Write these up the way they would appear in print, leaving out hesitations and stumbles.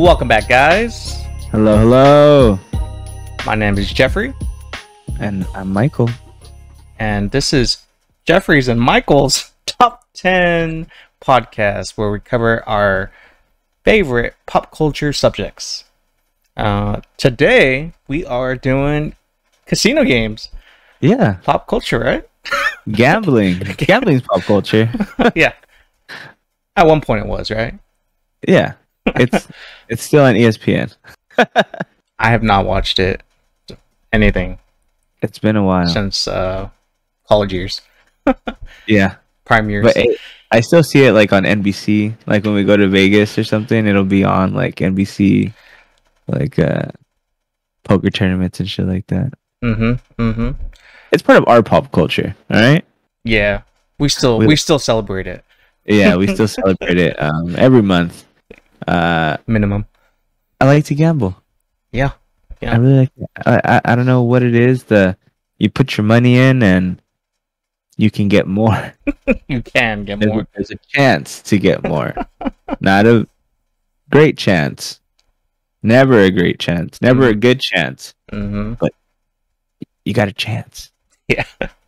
Welcome back, guys. Hello, hello. My name is Jeffrey. And I'm Michael. And this is Jeffrey's and Michael's Top 10 podcast, where we cover our favorite pop culture subjects. Today, we are doing casino games. Yeah. Pop culture, right? Gambling. Gambling's pop culture. Yeah. At one point it was, right? Yeah. It's still on ESPN. I have not watched anything It's been a while. since college years. Yeah. Prime years. But I still see it like on NBC. Like when we go to Vegas or something, it'll be on like NBC, like poker tournaments and shit like that. It's part of our pop culture, all right? Yeah. We still celebrate it. Yeah, we still celebrate it every month. Minimum. I like to gamble. Yeah. I really like it. I don't know what it is. You put your money in and you can get more. You can get more. There's a chance to get more. Not a great chance. Never a great chance. Never a good chance. But you got a chance. Yeah.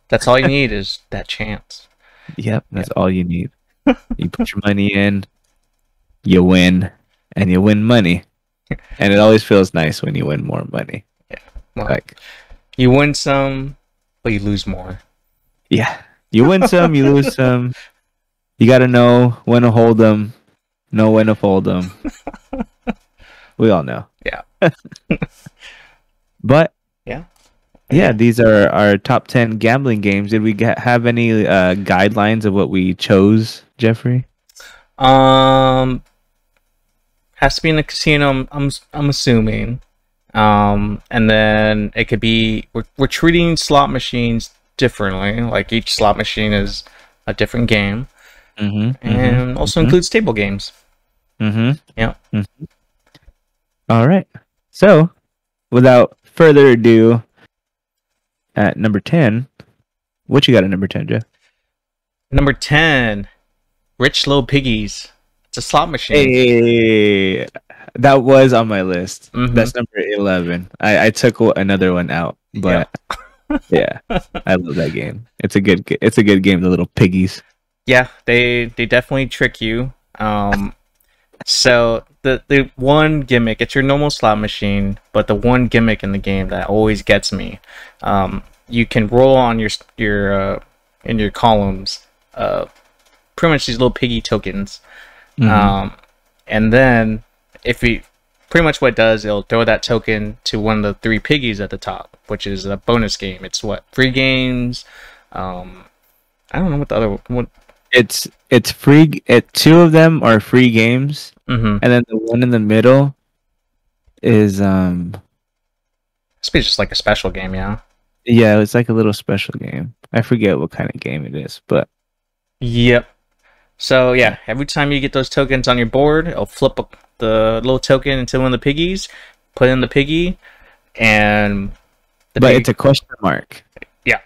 That's all you need is that chance. Yep. That's all you need. You put your money in, you win, and you win money. And it always feels nice when you win more money. Yeah. Well, Like, you win some, but you lose more. yeah. You win some, you lose some. You got to know when to hold them, know when to fold them. We all know. Yeah. But yeah, these are our top 10 gambling games. Did we have any guidelines of what we chose, Jeffrey? Has to be in the casino. I'm assuming. And then it could be we're treating slot machines differently. Like each slot machine is a different game, and also includes table games. Yeah. All right. So, without further ado, at number 10, what you got at number 10, Jeff? Number 10, Rich Little Piggies. It's a slot machine. Hey, that was on my list. That's number 11. I took another one out, but yeah, I love that game. It's a good game. The little piggies. Yeah, they definitely trick you. So the one gimmick, it's your normal slot machine, but the one gimmick in the game that always gets me, you can roll on your in your columns, pretty much these little piggy tokens, and then pretty much what it does, it'll throw that token to one of the three piggies at the top, which is a bonus game. It's free games. I don't know what the other one. It's free. Two of them are free games, and then the one in the middle is It's just like a special game, yeah. Yeah, it's like a little special game. I forget what kind of game it is, but yep. So yeah, every time you get those tokens on your board, it'll flip the little token into one of the piggies, put it in the piggy, and it's a question mark. Yeah.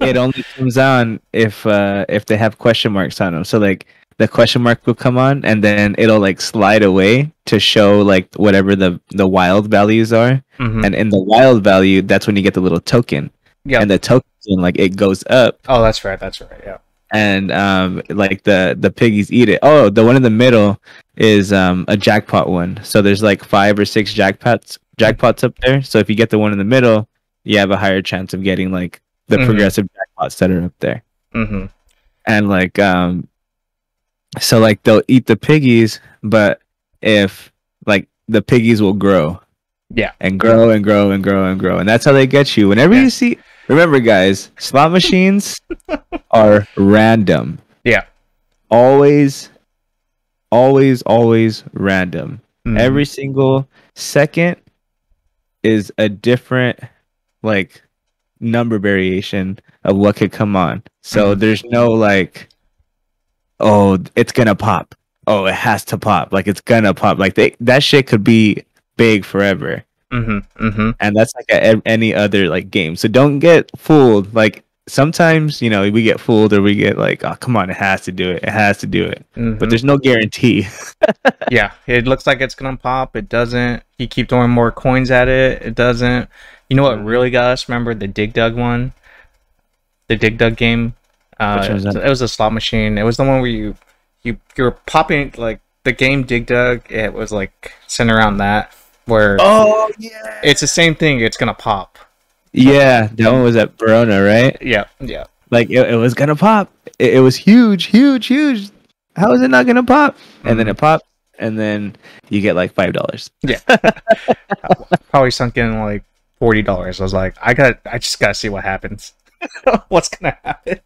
It only comes on if they have question marks on them. So like the question mark will come on, and then it'll like slide away to show like whatever the wild values are. And in the wild value, that's when you get the little token. Yeah. And the token, like, it goes up. Oh, that's right. Yeah. And like the piggies eat it. Oh, the one in the middle is a jackpot one. So there's like 5 or 6 jackpots up there. So if you get the one in the middle, you have a higher chance of getting like the progressive jackpots that are up there. And like so like they'll eat the piggies, but if like the piggies will grow. Yeah. And grow and grow and grow and grow. And that's how they get you. Whenever you see, remember guys, slot machines are random. Yeah. Always random. Every single second is a different like number variation of what could come on. So there's no like, oh, it's gonna pop. Oh, it has to pop. Like it's gonna pop. Like that shit could be big forever. And that's like any other like game. So don't get fooled. Like sometimes, you know, we get fooled or we get like, oh, come on, it has to do it. It has to do it. But there's no guarantee. Yeah, it looks like it's gonna pop. It doesn't. You keep throwing more coins at it. It doesn't. You know what really got us? Remember the Dig Dug one? The Dig Dug game? It was a slot machine. It was the one where you were popping, like, the game Dig Dug. It was like centered around that, where it's the same thing. It's gonna pop. Yeah, that one was at Verona, right? Yeah. Like it was gonna pop. It was huge. How is it not gonna pop? And then it popped, and then you get like $5. Yeah. Probably sunk in like $40. I was like, I just gotta see what happens. What's gonna happen?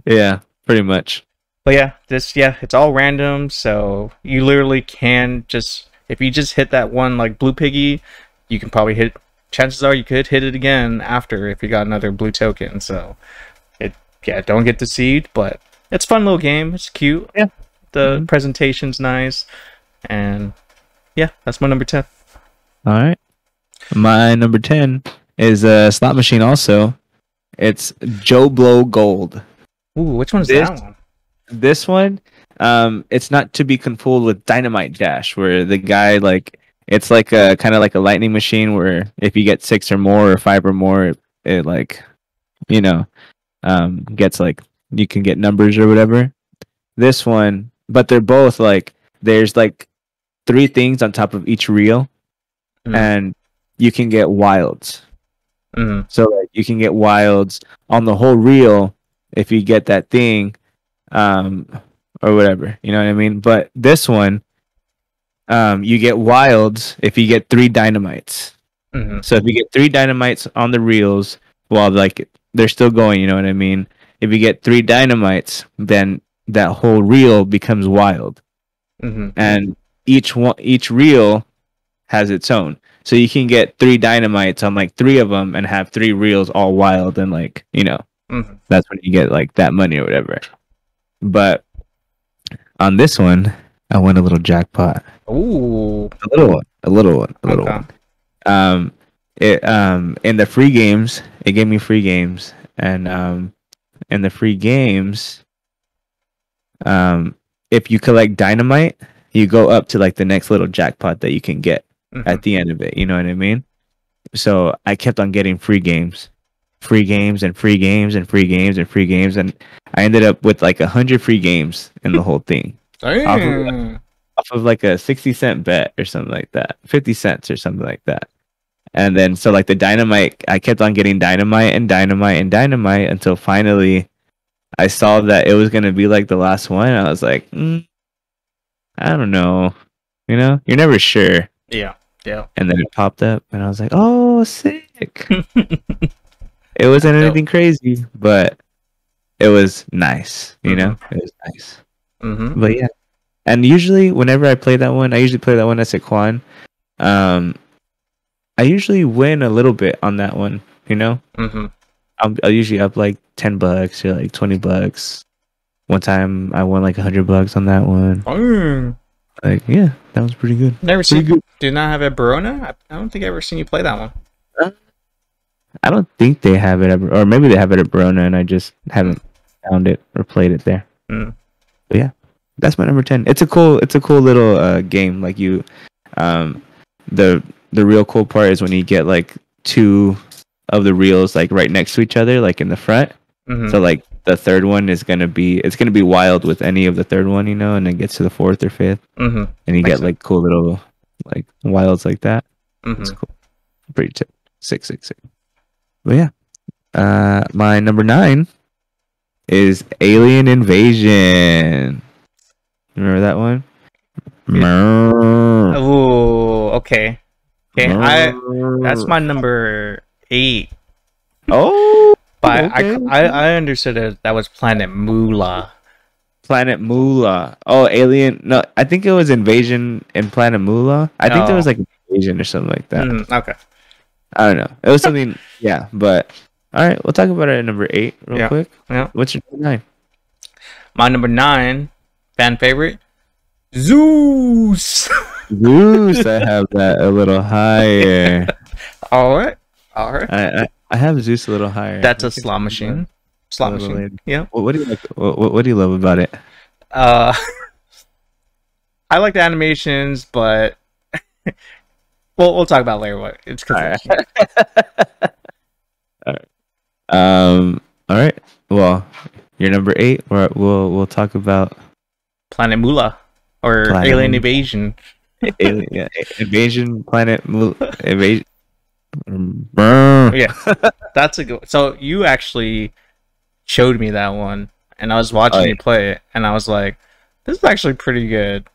Yeah, pretty much. But yeah, it's all random, so you literally can just, if you just hit that one like blue piggy, you can probably hit, chances are you could hit it again after if you got another blue token. So don't get deceived, but it's a fun little game. It's cute. Yeah. The presentation's nice. And yeah, that's my number 10. All right. My number 10 is a slot machine also. It's Joe Blow Gold. Ooh, which one's that one? This one, it's not to be confounded with Dynamite Dash, where the guy, like, it's like a kind of like a lightning machine where if you get 6 or more or 5 or more, it like, you know, gets like, you can get numbers or whatever. This one, but they're both like, there's like 3 things on top of each reel, and you can get wilds. So like you can get wilds on the whole reel if you get that thing, or whatever, you know what I mean? But this one, you get wilds if you get 3 dynamites. So if you get 3 dynamites on the reels while like they're still going, you know what I mean? If you get 3 dynamites, then that whole reel becomes wild. And each reel has its own. So you can get 3 dynamites on like 3 of them and have 3 reels all wild, and like, you know, that's when you get like that money or whatever. But on this one, I won a little jackpot. Ooh, a little one. In the free games, it gave me free games, and in the free games, if you collect dynamite, you go up to like the next little jackpot that you can get at the end of it. You know what I mean? So I kept on getting free games, and I ended up with like 100 free games in the whole thing. Off of like a 60-cent bet or something like that, 50 cents or something like that. And then so like the dynamite, I kept on getting dynamite until finally I saw that it was gonna be like the last one. I was like, I don't know, you know, you're never sure. Yeah. And then it popped up, and I was like, oh, sick. It wasn't anything crazy, but it was nice. You know, it was nice. But yeah, and usually whenever I play that one, I usually play that one at Sequan. I usually win a little bit on that one. You know, I'll usually up like $10 or like $20. One time I won like $100 on that one. Like, yeah, that was pretty good. Never seen. Good. Did not have it at Verona. I don't think I ever seen you play that one. I don't think they have it, or maybe they have it at Verona, and I just haven't found it or played it there. But yeah, that's my number 10. It's a cool little game. Like you, the real cool part is when you get like 2 of the reels like right next to each other, like in the front. So like the third one is gonna be wild with any of the third one, you know, and it gets to the 4th or 5th, and you get like cool little like wilds like that. It's cool, pretty sick. But yeah, my number 9 is Alien Invasion. Remember that one? Yeah. Oh, okay. That's my number 8. Oh. But okay. I understood it. That was Planet Moolah. Planet Moolah. Oh, Alien. No, I think it was Invasion in Planet Moolah. I think there was like Invasion or something like that. Okay. I don't know. It was something. Yeah, but all right. We'll talk about it at number 8 real quick. Yeah. What's your number 9? My number 9, fan favorite, Zeus. Zeus. I have that a little higher. All right. I have Zeus a little higher. That's We a can slot talk about machine. it a Slot little machine. later. Yeah. What do you like? What do you love about it? Uh, I like the animations, but we'll talk about it later. What it's All right. because All right. All right. Well, you're number 8. We'll talk about Planet Moolah or Planet Alien Moolah. Invasion. Alien, yeah, Invasion Planet Invasion. Yeah, that's a good. So you actually showed me that one, and I was watching Oh, you play it, and I was like, "This is actually pretty good."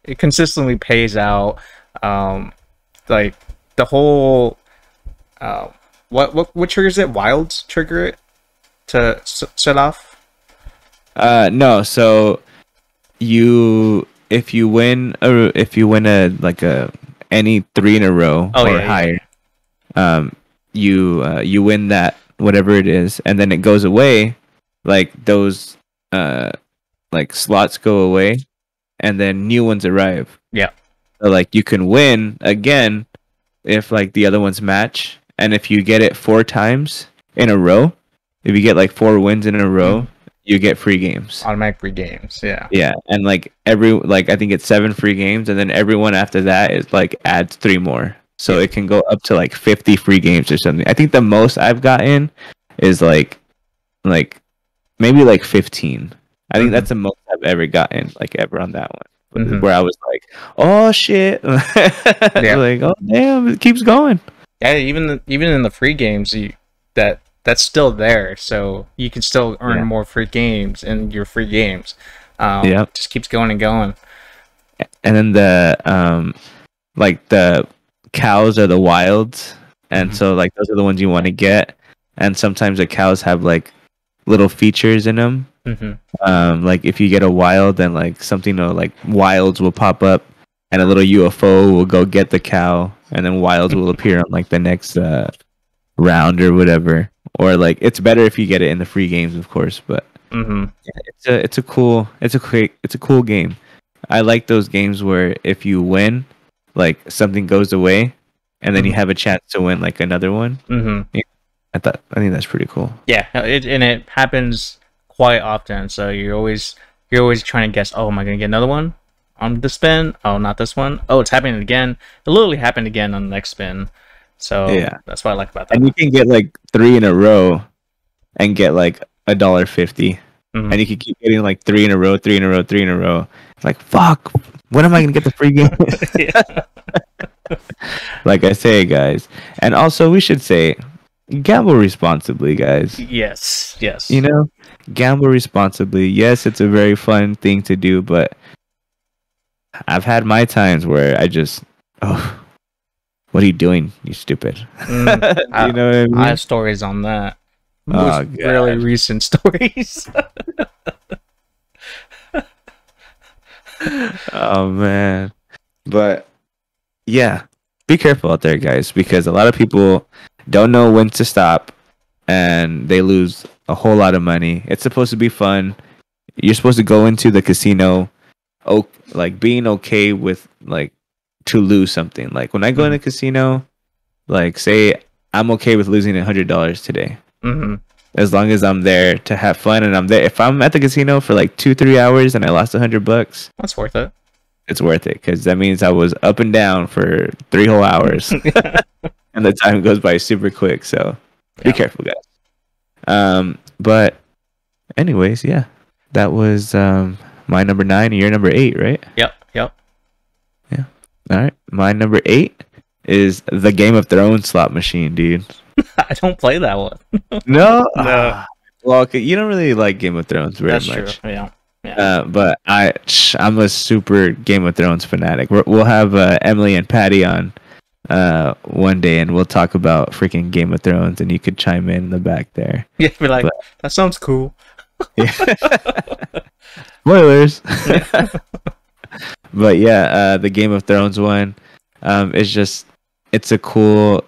It consistently pays out. Like the whole what triggers it? Wilds trigger it to set off. No. So if you win a like a any 3 in a row Oh, or yeah, higher, you win that whatever it is, and then it goes away. Like those like slots go away, and then new ones arrive. Yeah. So like you can win again if like the other ones match, and if you get it 4 times in a row, if you get like 4 wins in a row, you get free games. Automatic free games. Yeah. Yeah, and like I think it's 7 free games, and then everyone after that is like adds 3 more, so it can go up to like 50 free games or something. I think the most I've gotten is like maybe like 15. I think that's the most I've ever gotten, like ever on that one, where I was like, oh shit, like oh damn, it keeps going. Yeah, even in the free games, that's still there, so you can still earn more free games in your free games. Just keeps going and going. And then the like the cows are the wilds, and so like those are the ones you want to get. And sometimes the cows have like little features in them. Like if you get a wild, then like something like wilds will pop up, and a little UFO will go get the cow, and then wilds will appear on like the next round or whatever. Or like it's better if you get it in the free games, of course. But it's a cool game. I like those games where if you win, like something goes away, and then you have a chance to win like another one. Yeah, I think that's pretty cool. Yeah, it happens quite often. So you're always trying to guess. Oh, am I gonna get another one on the spin? Oh, not this one. Oh, it's happening again. It literally happened again on the next spin. So yeah, that's what I like about that. And you can get like 3 in a row, and get like $1.50, and you can keep getting like 3 in a row, 3 in a row, 3 in a row. It's like fuck. When am I gonna get the free game? Like I say, guys, and also we should say, gamble responsibly, guys. Yes. You know, gamble responsibly. Yes, it's a very fun thing to do, but I've had my times where I just, what are you doing, you stupid? You know what I mean? I have stories on that. Oh, really recent stories. Oh man, but yeah, be careful out there, guys, because a lot of people don't know when to stop, and they lose a whole lot of money. It's supposed to be fun. You're supposed to go into the casino, like being okay with like to lose something. Like when I go in a casino, like say I'm okay with losing $100 today. As long as I'm there to have fun, and I'm there. If I'm at the casino for like 2-3 hours and I lost $100, that's worth it. It's worth it, because that means I was up and down for 3 whole hours, and the time goes by super quick. So be careful, guys. But anyways, yeah, that was my number 9, and your number 8, right? Yep. Yeah. All right, my number 8 is the Game of Thrones slot machine, dude. I don't play that one. No. Well, okay, you don't really like Game of Thrones very much. That's true. Yeah. But I'm a super Game of Thrones fanatic. We'll have Emily and Patty on one day, and we'll talk about freaking Game of Thrones, and you could chime in the back there. Yeah, be like, that sounds cool. Yeah. Spoilers. But yeah, the Game of Thrones one, it's a cool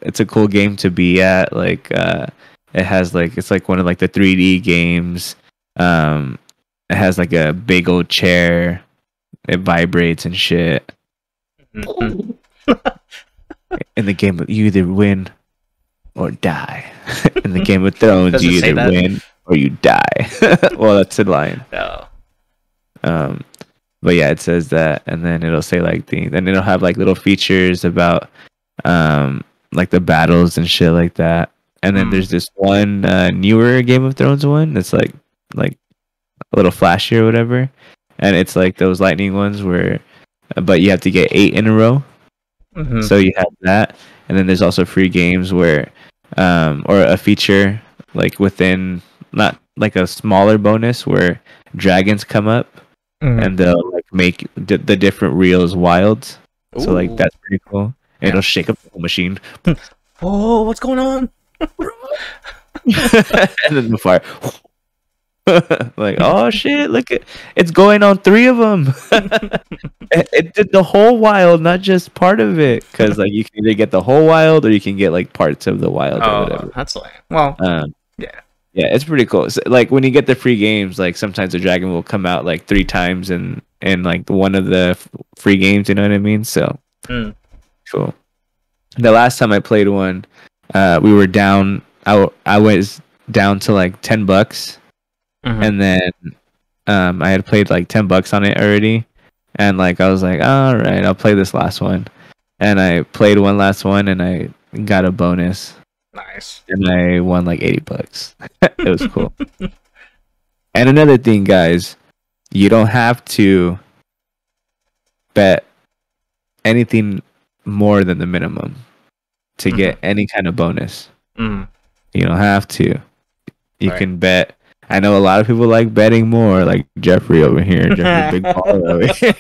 game to be at. Like it has like, it's like one of like the 3D games. It has like a big old chair. It vibrates and shit. In the game, you either win or die. In the Game of Thrones, Does you it say either that? win or you die. Well, that's a line. Oh. Um, but yeah, it says that, and then it'll say like then it'll have like little features about like the battles and shit like that. And then there's this one newer Game of Thrones one that's like a little flashy or whatever, and it's like those lightning ones where, but you have to get 8 in a row. Mm-hmm. So you have that, and then there's also free games where, or a feature like within, not like a smaller bonus where dragons come up and they'll like make the different reels wild. Ooh. So like that's pretty cool. And it'll shake up the whole machine. Oh, what's going on? And then the fire. Like, oh shit, look at it's going on 3 of them. It did the whole wild, not just part of it, because like you can either get the whole wild or you can get like parts of the wild or whatever. That's like, well, yeah, it's pretty cool. So, like when you get the free games, like sometimes the dragon will come out like 3 times in like one of the free games, you know what I mean? So cool. The last time I played one, we were down, I was down to like $10. And then I had played like $10 on it already, and like I was like, all right, I'll play this last one. And I played one last one, and I got a bonus. Nice. And I won like $80. It was cool. And another thing, guys, you don't have to bet anything more than the minimum to get any kind of bonus. You don't have to. You can bet. I know a lot of people like betting more, like Jeffrey over here. Jeffrey, big baller over here.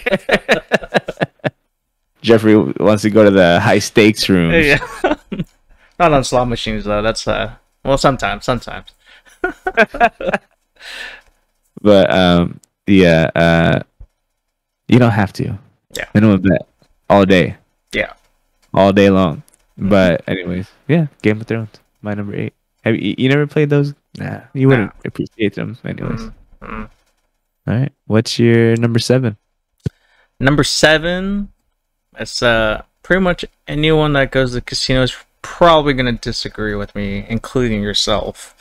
Jeffrey wants to go to the high stakes rooms. Yeah. Not on slot machines though. That's well, sometimes. But yeah, you don't have to. Yeah. Minimum bet all day. Yeah. All day long. But anyways, yeah, Game of Thrones, my number 8. Have you never played those? Nah, you wouldn't appreciate them anyways. All right, what's your number 7? Number 7, it's pretty much anyone that goes to casinos probably gonna disagree with me, including yourself.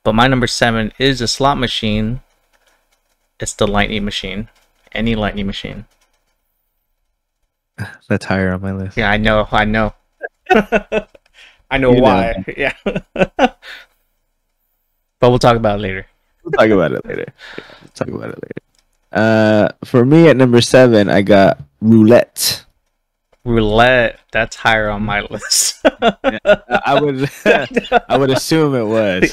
But my number 7 is a slot machine. It's the lightning machine. Any lightning machine. That's higher on my list. Yeah, I know. I know why. Yeah. But we'll talk about it later. We'll talk about it later. For me at number 7, I got roulette. Roulette, that's higher on my list. Yeah, I would assume it was.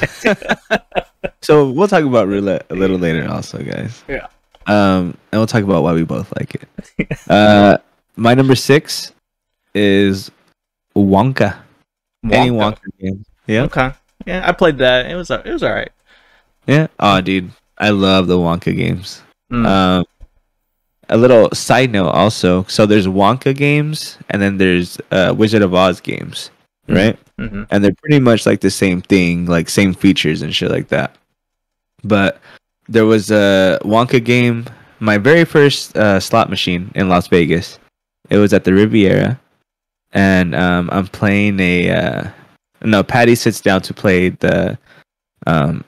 So we'll talk about roulette a little later also, guys. Yeah. And we'll talk about why we both like it. My number 6 is Wonka. Any Wonka game. Yeah. Okay. Yeah, I played that. It was alright. Yeah. Oh, dude, I love the Wonka games. A little side note also. So there's Wonka games, and then there's Wizard of Oz games, right? And they're pretty much like the same thing, like same features and shit like that. But there was a Wonka game. My very first slot machine in Las Vegas. It was at the Riviera, and I'm playing Patty sits down to play the I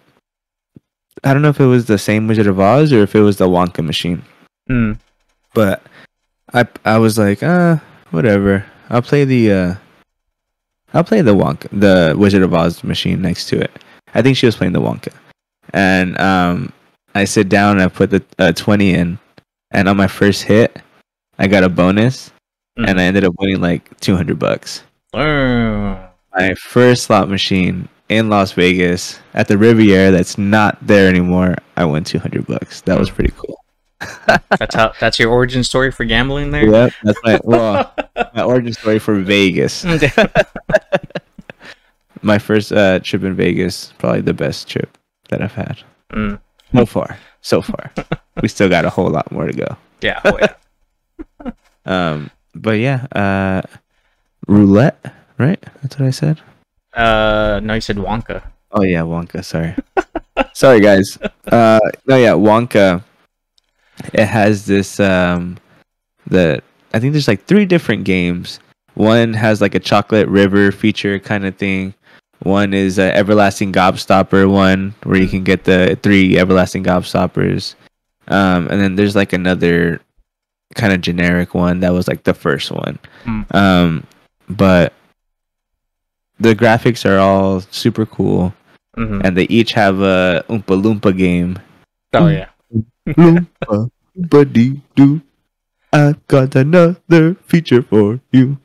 don't know if it was the same Wizard of Oz or if it was the Wonka machine. But I was like, whatever. I'll play the Wonka, the Wizard of Oz machine next to it. I think she was playing the Wonka, and I sit down and I put the 20 in, and on my first hit, I got a bonus, and I ended up winning like $200. My first slot machine in Las Vegas at the Riviera that's not there anymore. I won $200. That was pretty cool. That's your origin story for gambling there? Yep, that's my origin story for Vegas. My first trip in Vegas, probably the best trip that I've had. So far. We still got a whole lot more to go. Yeah. Oh, yeah. But yeah, roulette, right? That's what I said. No, you said Wonka. Oh yeah, Wonka. Sorry, sorry guys. No, yeah, Wonka. It has this I think there's like 3 different games One has like a chocolate river feature kind of thing. One is a everlasting gobstopper one where you can get the 3 everlasting gobstoppers. And then there's like another kind of generic one that was like the first one. But the graphics are all super cool, and they each have a Oompa Loompa game. Oh yeah. Loompa, buddy, do I've got another feature for you.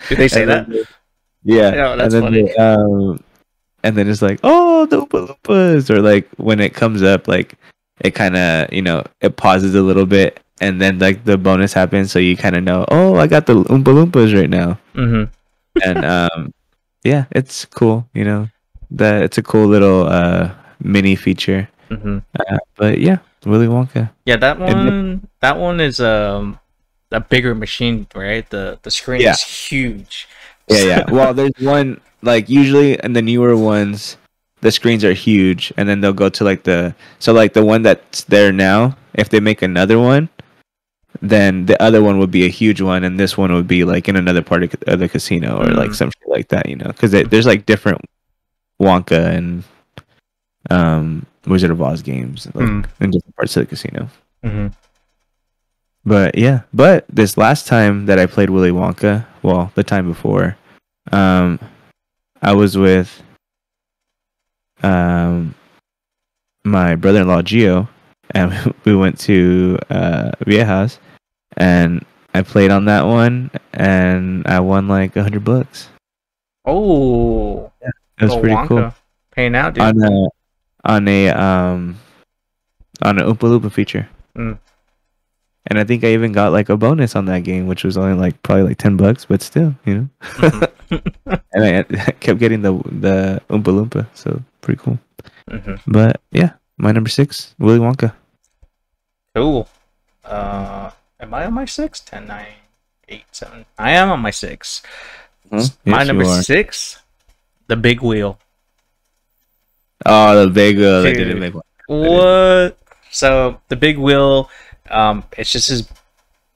Did they say that? Yeah. Yeah, that's and then funny. and then it's like, oh, the Oompa Loompas, or like when it comes up, like it kind of, it pauses a little bit, and then like the bonus happens, so you kind of know, oh, I got the Oompa Loompas right now. And yeah, it's cool. That it's a cool little mini feature. But yeah, Willy Wonka. Yeah, that one is a bigger machine, right? The screen is huge. Yeah. Well, there's one, like, usually in the newer ones, the screens are huge, and then they'll go to like the one that's there now. If they make another one, then the other one would be a huge one, and this one would be like in another part of the casino, or like some shit like that, because there's like different Wonka and Wizard of Oz games, like, in different parts of the casino. But yeah, this last time that I played Willy Wonka, well, the time before, I was with my brother-in-law Gio, and we went to Viejas, and I played on that one, and I won like $100. Oh, yeah, it was pretty Wonka. Cool. Paying out, dude. On an Oompa Loompa feature. And I think I even got like a bonus on that game, which was only like probably like $10, but still, And I kept getting the Oompa Loompa, so pretty cool. But yeah, my number 6, Willy Wonka. Cool. Am I on my 6? 10, 9, 8, 7. I am on my 6. My number 6, the big wheel. Oh, the big wheel. They didn't make one. What? So the big wheel, it's just this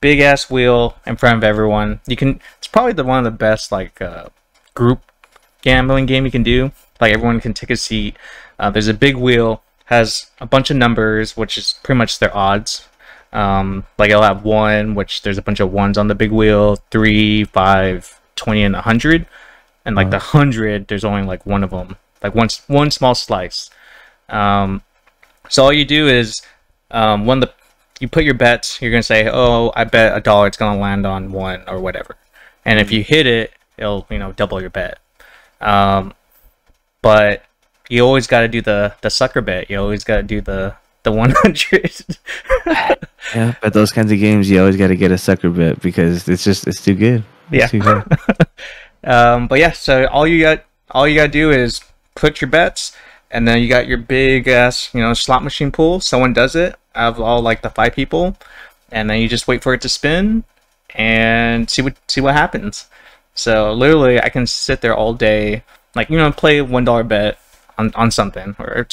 big ass wheel in front of everyone. It's probably one of the best like group gambling game you can do. Like everyone can take a seat. There's a big wheel, has a bunch of numbers, which is pretty much their odds. Like it'll have 1, which there's a bunch of ones on the big wheel, 3, 5, 20, and 100. And like the 100, there's only like one of them, like one small slice. So all you do is you put your bets. You're gonna say, oh, I bet $1 it's gonna land on 1 or whatever, and if you hit it, it'll double your bet. But you always got to do the sucker bet. You always got to do the 100. Yeah, but those kinds of games, you always got to get a sucker bet because it's too good. It's too good. But yeah, so all you got to do is put your bets, and then you got your big ass slot machine pool. Someone does it out of all like the 5 people, and then you just wait for it to spin and see what happens. So literally, I can sit there all day, like play a $1 bet on something, or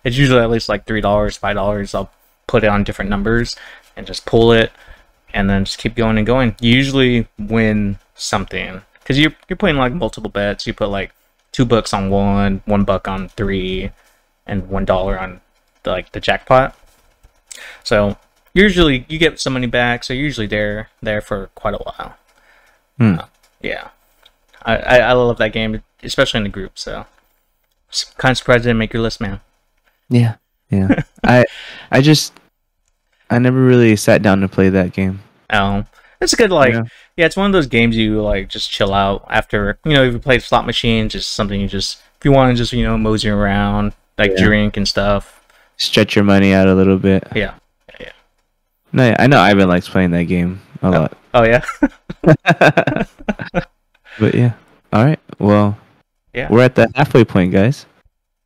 it's usually at least like $3, $5. I'll put it on different numbers and just pull it, and then just keep going and going. You usually win something because you're putting like multiple bets. You put like $2 on 1, $1 on 3, and $1 on the jackpot. So usually you get some money back. So you're usually there for quite a while. Yeah, I love that game, especially in the group. So kind of surprised it didn't make your list, man. Yeah. I never really sat down to play that game. Oh, it's a good yeah, it's one of those games you like just chill out after. If you play slot machine, just something if you want to just mosey around, drink and stuff. Stretch your money out a little bit. Yeah. No, I know Ivan likes playing that game a lot. Oh yeah. But yeah. All right. Well, yeah, we're at the halfway point, guys.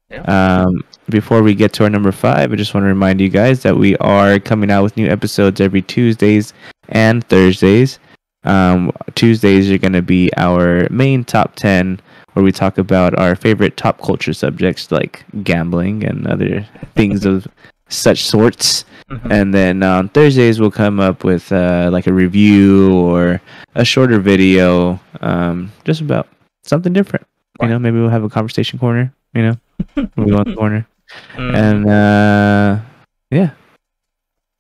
Yeah. Before we get to our number 5, I just want to remind you guys that we are coming out with new episodes every Tuesdays and Thursdays. Tuesdays are going to be our main top 10, where we talk about our favorite top culture subjects like gambling and other things of such sorts. And then on Thursdays we'll come up with like a review or a shorter video, just about something different. Right. You know, maybe we'll have a conversation corner. You know, we want the corner. And yeah,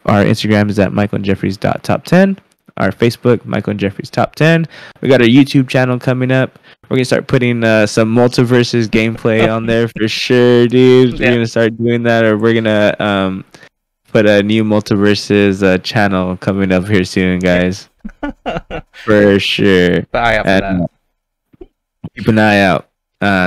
our Instagram is at michaelandjeffries.top10. Our Facebook, Michael and Jeffries Top 10. We got our YouTube channel coming up. We're gonna start putting some multiverses gameplay on there for sure, dude. We're gonna start doing that, or we're gonna put a new multiverses channel coming up here soon, guys. For sure. And keep an eye out.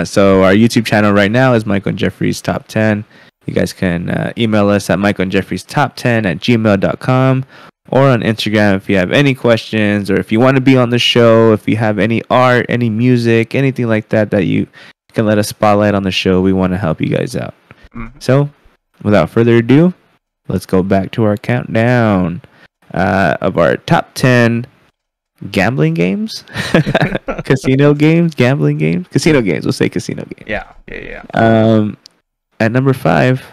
So our YouTube channel right now is Michael and Jeffries Top 10. You guys can email us at michaelandjeffriestop10@gmail.com, or on Instagram if you have any questions, or if you want to be on the show, if you have any art, any music, anything like that that you can let us spotlight on the show. We want to help you guys out. So without further ado, let's go back to our countdown of our top 10 gambling games. Casino games, gambling games, casino games. We'll say casino games. Yeah. At number 5,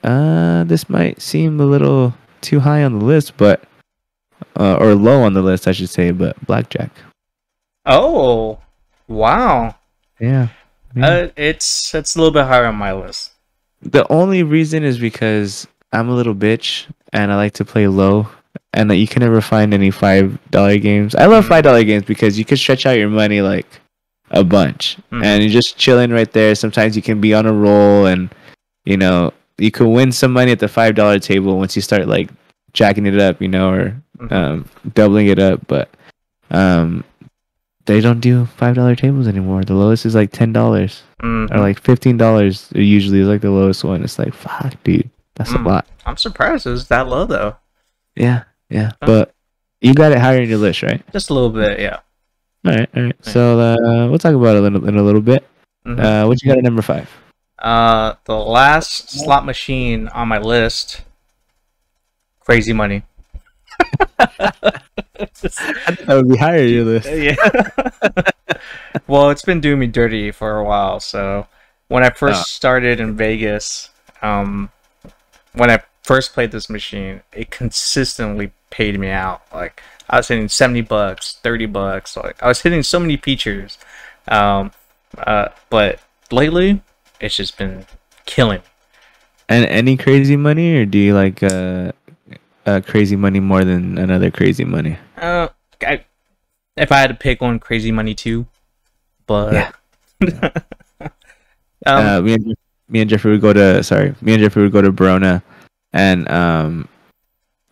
this might seem a little too high on the list, but or low on the list, I should say, but blackjack. Oh, wow. Yeah. It's a little bit higher on my list. The only reason is because I'm a little bitch and I like to play low, and that you can never find any $5 games. I love $5 games because you can stretch out your money like a bunch, and you're just chilling right there. Sometimes you can be on a roll, and you know you could win some money at the $5 table once you start like jacking it up, you know, or doubling it up. But they don't do $5 tables anymore. The lowest is like $10 or like $15. It usually is like the lowest one. It's like, fuck, dude, that's a lot. I'm surprised it was that low though. Yeah. But you got it higher in your list, right? Just a little bit, yeah. All right. So we'll talk about it in a little bit. What you got at number 5? The last slot machine on my list, Crazy Money. I thought that would be higher in your list. Yeah. Well, it's been doing me dirty for a while. So when I first started in Vegas, when I first played this machine, it consistently paid me out. Like I was hitting $70, $30. Like I was hitting so many features. But lately, it's just been killing. And any Crazy Money, or do you like Crazy Money more than another Crazy Money? If I had to pick one, Crazy Money 2. But yeah. Me and Jeffrey would go to Verona, and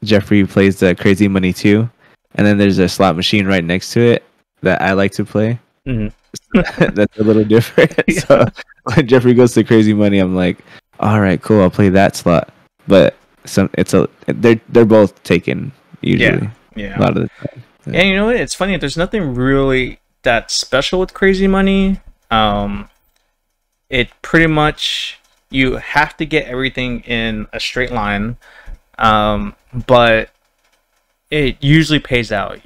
Jeffrey plays the Crazy Money 2, and then there's a slot machine right next to it that I like to play. That's a little different. So when Jeffrey goes to Crazy Money, I'm like, all right, cool, I'll play that slot. But they're both taken usually. Yeah. A lot of the time. Yeah, you know what? It's funny. There's nothing really that special with Crazy Money. It pretty much, you have to get everything in a straight line, but it usually pays out.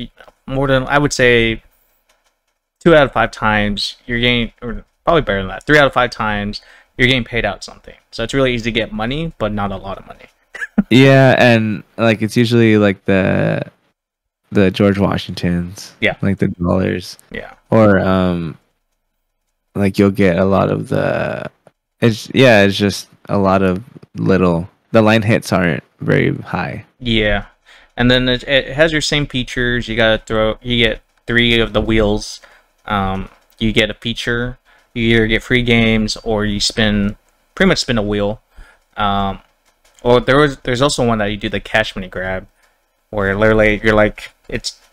More than, I would say, 2 out of 5 times you're getting, or probably better than that, 3 out of 5 times you're getting paid out something. So it's really easy to get money, but not a lot of money. Yeah, and like it's usually like the George Washingtons, like the dollars, or like you'll get a lot of it's just a lot of little, the line hits aren't very high. Yeah, and then it has your same features. You get 3 of the wheels. You get a feature. You either get free games or you pretty much spin a wheel. Or there's also one that you do the cash money grab, where literally you're like,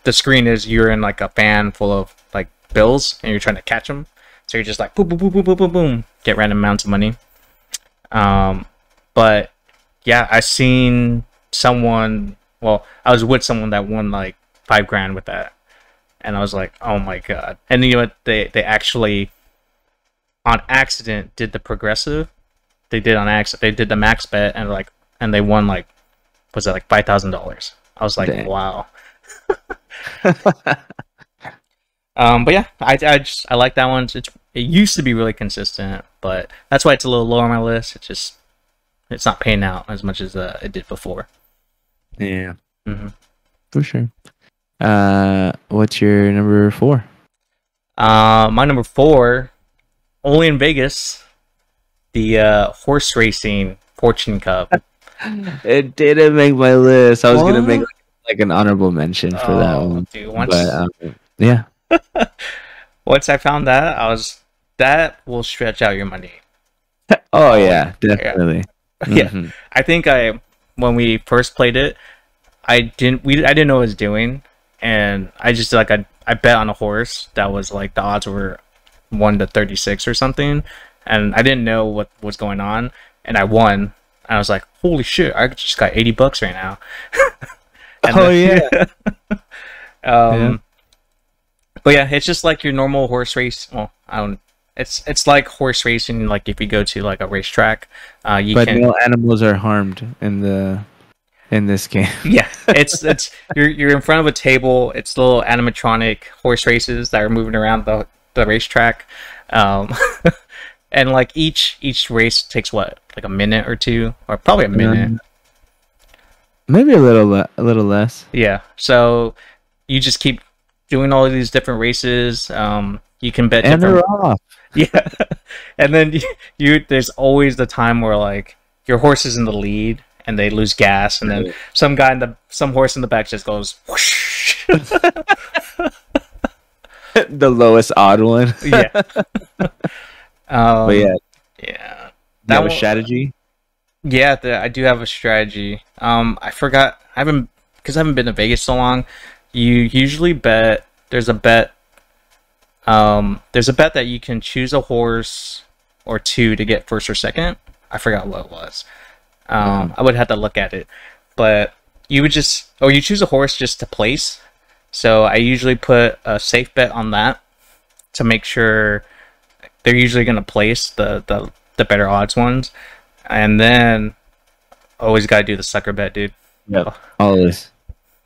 the screen is you're in like a fan full of like bills and you're trying to catch them. So you're just like boom, boom, boom, boom, boom, boom, boom, get random amounts of money. But yeah, I seen someone. Well, I was with someone that won like $5,000 with that, and I was like, oh my god! And you know what? They actually on accident did the progressive. They did on accident. They did the max bet, and they won like, was it like $5,000? I was like, dang. Wow. But yeah, I like that one. It used to be really consistent, but that's why it's a little lower on my list. It's just, it's not paying out as much as it did before. Yeah, Hmm. for sure. What's your number 4? My number 4, only in Vegas, the horse racing Fortune Cup. It didn't make my list. I was gonna make What? like an honorable mention for that Oh, one, dude! but yeah. Once I found that, that will stretch out your money. Oh Oh yeah, yeah, definitely. yeah. Hmm. I think when we first played it, I didn't know what I was doing, and I just like I bet on a horse that was like the odds were 1 to 36 or something, and I didn't know what was going on, and I won. And I was like, holy shit! I just got $80 right now. And Oh then, yeah, yeah. but yeah, it's just like your normal horse race. Well, I don't. It's like horse racing. Like if you go to like a racetrack, you But can. no animals are harmed in this game. Yeah, it's you're in front of a table. It's little animatronic horse races that are moving around the racetrack, um, and like each race takes what, like a minute or two, or probably a minute. Maybe a little less. Yeah, so you just keep doing all of these different races. You can bet And different. they're off. Yeah, and then there's always the time where like your horse is in the lead and they lose gas, and then some horse in the back just goes whoosh. The lowest odd one. Yeah. But yeah, Yeah. that That was one, strategy. yeah, I do have a strategy. I forgot. I haven't been to Vegas so long. You usually bet. There's a bet that you can choose a horse or two to get first or second. I forgot what it was. I would have to look at it, but you choose a horse just to place. So I usually put a safe bet on that to make sure they're usually going to place the better odds ones, and then always got to do the sucker bet, dude. Yep. Always.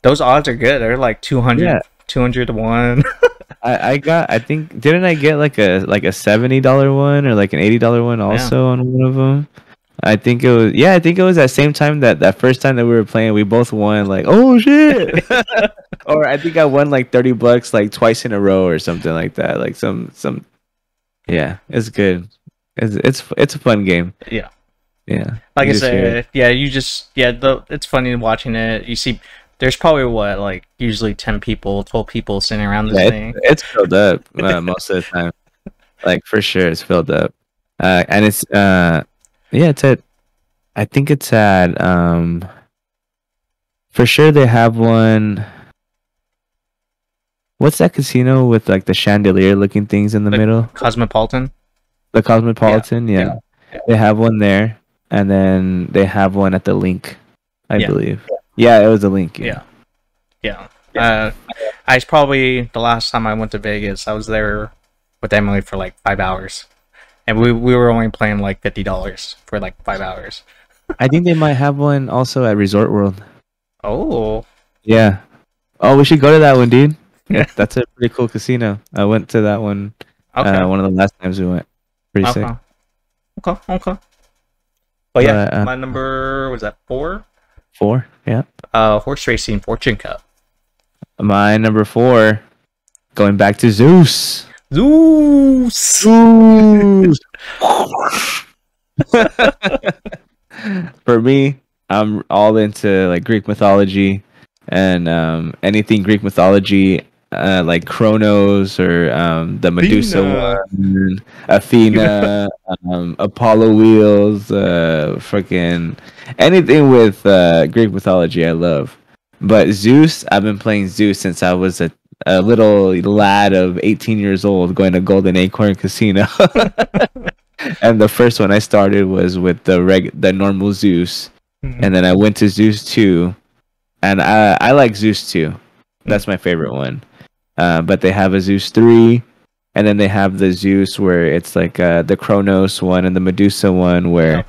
Those odds are good. They're like 200, Yeah. 200 to 1. I think didn't I get like a $70 one or like an $80 one also on one of them? I think it was that same time that first time that we were playing, we both won like, oh shit. Or I think I won like $30 like twice in a row or something like that. Like some yeah, it's good. It's a fun game. Yeah. Yeah. Like You I just hear it. said, it's funny watching it. You see, there's probably like usually 10 people, 12 people sitting around this Yeah, thing. it's filled up most of the time. Like for sure, it's filled up. And it's yeah, it's at. I think it's at. For sure, they have one. What's that casino with like the chandelier looking things in the middle? Cosmopolitan. The Cosmopolitan, yeah. Yeah. They have one there, and then they have one at the Link, I Yeah. believe. Yeah, it was the Link. Yeah. I probably the last time I went to Vegas, I was there with Emily for like 5 hours, and we were only playing like $50 for like 5 hours. I think they might have one also at Resort World. Oh, Yeah. Oh, we should go to that one, dude. Yeah. That's a pretty cool casino. I went to that one. okay, One of the last times we went. Pretty sick. okay. But yeah, But, my number was that 4. 4, yeah. Horse racing Fortune Cup. My number 4, going back to Zeus. Zeus. Zeus. For me, I'm all into like Greek mythology and anything Greek mythology, like Kronos or the Medusa Athena. one, Athena, Apollo wheels, freaking anything with Greek mythology, I love. But Zeus, I've been playing Zeus since I was a little lad of 18 years old, going to Golden Acorn Casino. And the first one I started was with the normal Zeus, and then I went to Zeus 2, and I like Zeus 2. That's my favorite one. But they have a Zeus 3, and then they have the Zeus where it's like the Kronos one and the Medusa one where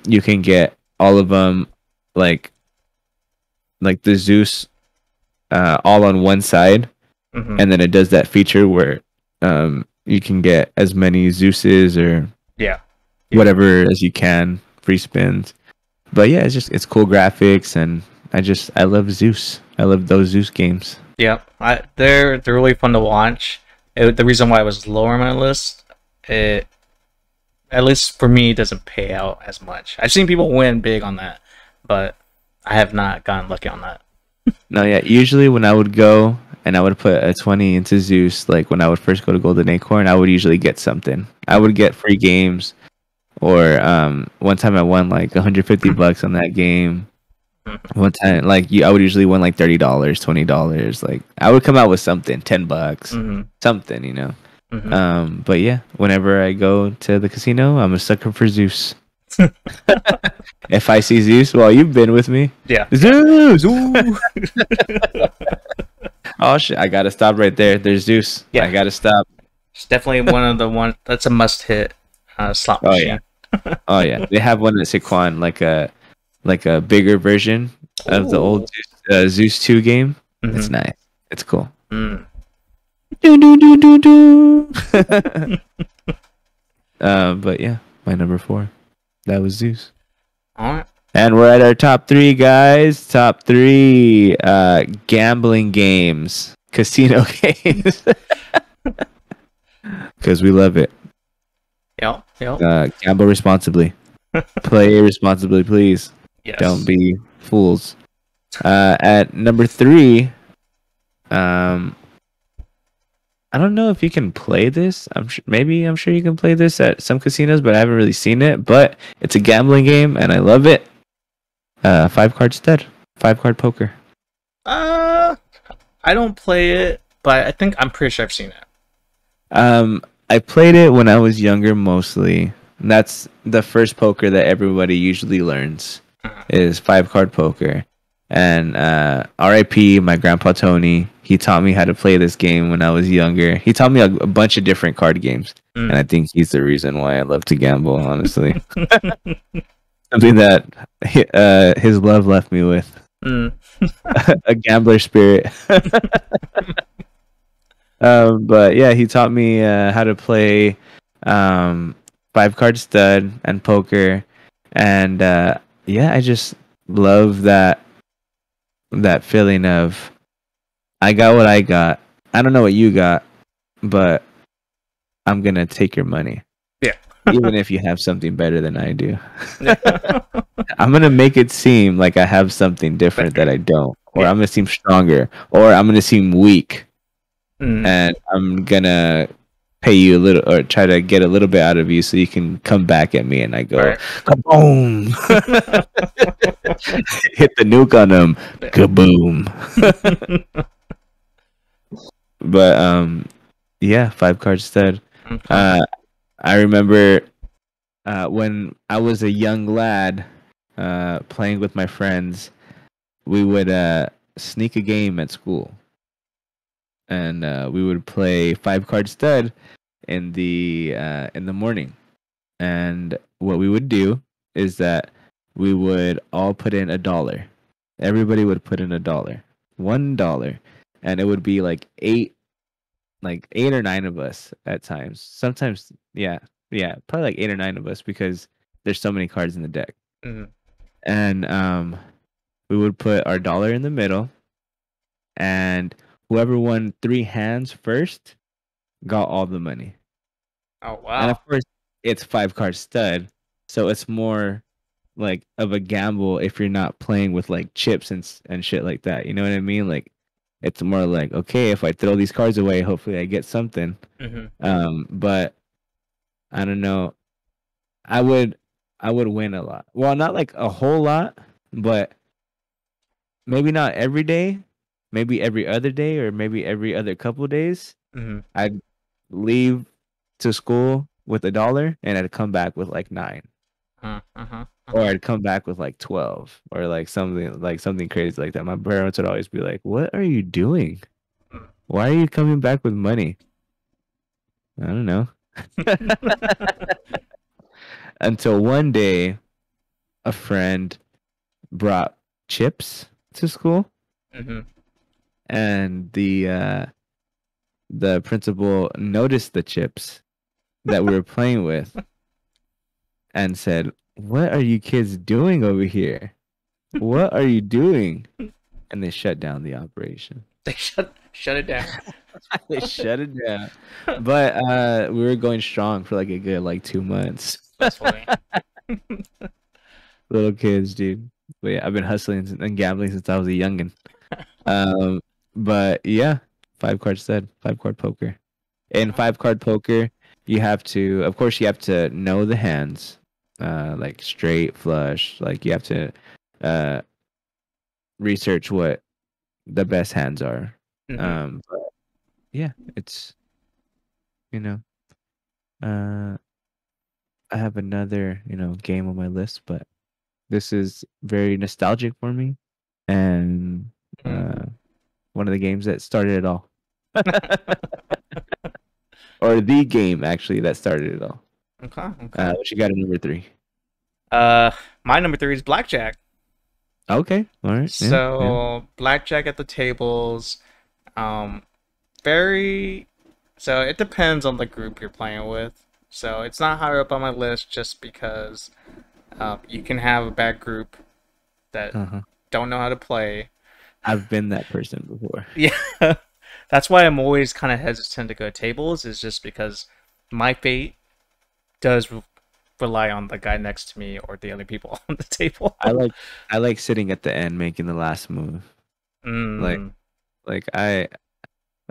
you can get all of them like the Zeus all on one side, and then it does that feature where you can get as many Zeuses or whatever as you can free spins. But yeah, it's cool graphics, and I love Zeus. I love those Zeus games. Yeah, they're really fun to watch. The reason why it was lower on my list, it at least for me doesn't pay out as much. I've seen people win big on that, but I have not gotten lucky on that. No, yeah. Usually when I would go and I would put a 20 into Zeus, like when I would first go to Golden Acorn, I would usually get something. I would get free games, or one time I won like 150 bucks on that game. One time, like I would usually win like $30, $20. Like I would come out with something, $10, something, you know. But yeah, whenever I go to the casino, I'm a sucker for Zeus. If I see Zeus, well, you've been with me. Yeah. Zeus! Ooh. Oh shit! I gotta stop right there. There's Zeus. Yeah. I gotta stop. It's definitely one that's a must hit slot Oh machine. yeah. Oh yeah. They have one at Siquan, like a bigger version of the old Zeus 2 game. It's nice. It's cool. Mm. Do, do, do, do, do. But yeah, my number 4. That was Zeus. All right. And we're at our top 3, guys. Top 3 gambling games, casino games. Because we love it. Yep. Gamble responsibly. Play responsibly, please. Yes. Don't be fools. At number 3, I don't know if you can play this. I'm sure you can play this at some casinos, but I haven't really seen it. But it's a gambling game, and I love it. 5-card stud, 5-card poker. I don't play it, but I'm pretty sure I've seen it. I played it when I was younger, mostly. And that's the first poker that everybody usually learns is 5-card poker. And R.I.P. my grandpa Tony. He taught me how to play this game when I was younger. He taught me a bunch of different card games, and I think he's the reason why I love to gamble. Honestly, something that his love left me with. A gambler spirit. But yeah, he taught me how to play 5-card stud and poker, and yeah, I just love that feeling of I got what I got. I don't know what you got, but I'm gonna take your money. Yeah. Even if you have something better than I do. I'm gonna make it seem like I have something different that I don't, or I'm gonna seem stronger, or I'm gonna seem weak, and I'm gonna pay you a little, or try to get a little bit out of you so you can come back at me, and I go, kaboom! Hit the nuke on them, kaboom! But yeah, 5-card stud. I remember when I was a young lad playing with my friends, we would sneak a game at school, and we would play 5-card stud in the morning. And what we would do is that we would all put in $1. Everybody would put in $1, $1, and it would be like 8 or 9 of us at times. Sometimes, yeah, probably like 8 or 9 of us because there's so many cards in the deck. And we would put our $1 in the middle, and whoever won 3 hands first got all the money. Oh wow! And of course, it's 5-card stud, so it's more like of a gamble if you're not playing with like chips and shit like that. You know what I mean? Like, it's more like, okay, if I throw these cards away, hopefully I get something. But I don't know. I would win a lot. Well, not like a whole lot, but maybe not every day. Maybe every other day, or maybe every other couple days. I'd leave to school with $1, and I'd come back with like 9. Or I'd come back with like 12, or like something crazy like that. My parents would always be like, "What are you doing? Why are you coming back with money?" I don't know. Until one day, a friend brought chips to school, and the principal noticed the chips that we were playing with, and said, what are you kids doing over here? What are you doing? And they shut down the operation. They shut it down. They shut it down. But we were going strong for like a good like 2 months. That's funny. Little kids, dude. But yeah, I've been hustling and gambling since I was a youngin. Um, but yeah, 5 card stud, 5 card poker. In 5 card poker, you have to, of course, you have to know the hands, like straight, flush. Like you have to uh, research what the best hands are. But yeah, it's you know, uh, I have another game on my list, but this is very nostalgic for me, and Mhm. one of the games that started it all, or the game actually that started it all. Okay, okay. What you got at number 3? Uh, my number 3 is blackjack. Okay, all right, yeah, yeah. So blackjack at the tables, um, very. So it depends on the group you're playing with. So it's not higher up on my list just because you can have a bad group that Uh-huh. don't know how to play. I've been that person before. Yeah, that's why I'm always kind of hesitant to go to tables. Is just because my fate does rely on the guy next to me or the other people on the table. I like I like sitting at the end making the last move. Like Mm, like I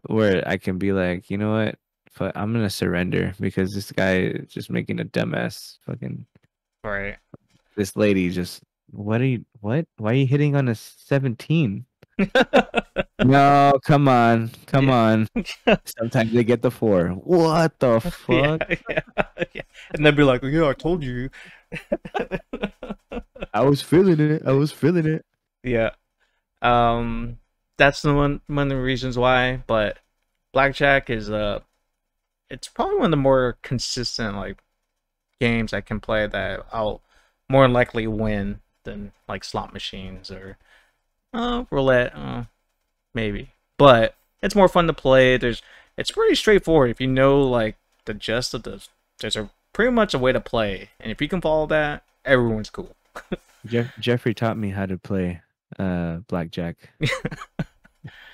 where I can be like, you know what? I'm gonna surrender because this guy is just making a dumbass fucking right. this lady just what? Why are you hitting on a 17? No, come on. Come Yeah. on. Sometimes they get the 4. What the Yeah, fuck? yeah, yeah. And they'd be like, "Yeah, I told you." I was feeling it. I was feeling it. Yeah. That's the one of the reasons why. But blackjack is it's probably one of the more consistent like games I can play that I'll more likely win than like slot machines or roulette, maybe. But it's more fun to play. It's pretty straightforward if you know like the gist of the. There's a pretty much a way to play, and if you can follow that, everyone's cool. Jeffrey taught me how to play blackjack.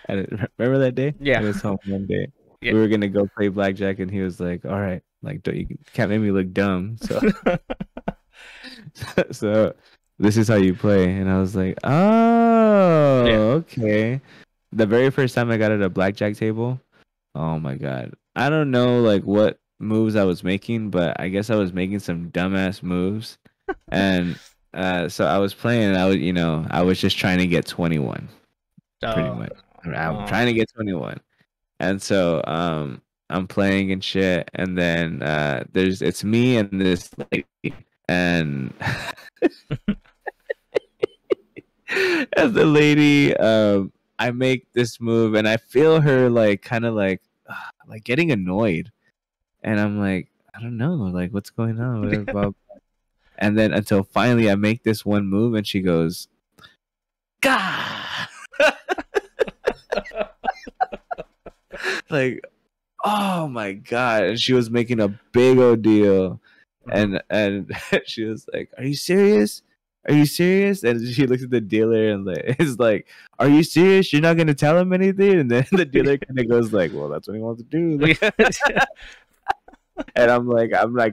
Remember that day? I Yeah, was home one day. yeah. We were gonna go play blackjack, and he was like, "All right, like don't, you can't make me look dumb." So, so this is how you play. And I was like, Yeah. "Oh, okay." The very first time I got at a blackjack table, oh my god, I don't know like what moves I was making, but I guess I was making some dumbass moves, and so I was playing. And I was just trying to get 21, pretty Uh, much. I'm uh, trying to get 21. And so I'm playing and shit, and then it's me and this lady, and as the lady, I make this move, and I feel her like kind of like getting annoyed, and I'm like, I don't know, like what's going on, whatever. Blah, blah. And then until finally I make this one move, and she goes, "Gah!" like, oh my god! And she was making a big old deal, mhm. and she was like, "Are you serious? Are you serious?" And she looks at the dealer and like is like, "Are you serious? You're not gonna tell him anything?" And then the dealer kind of goes like, "Well, that's what he wants to do." And I'm like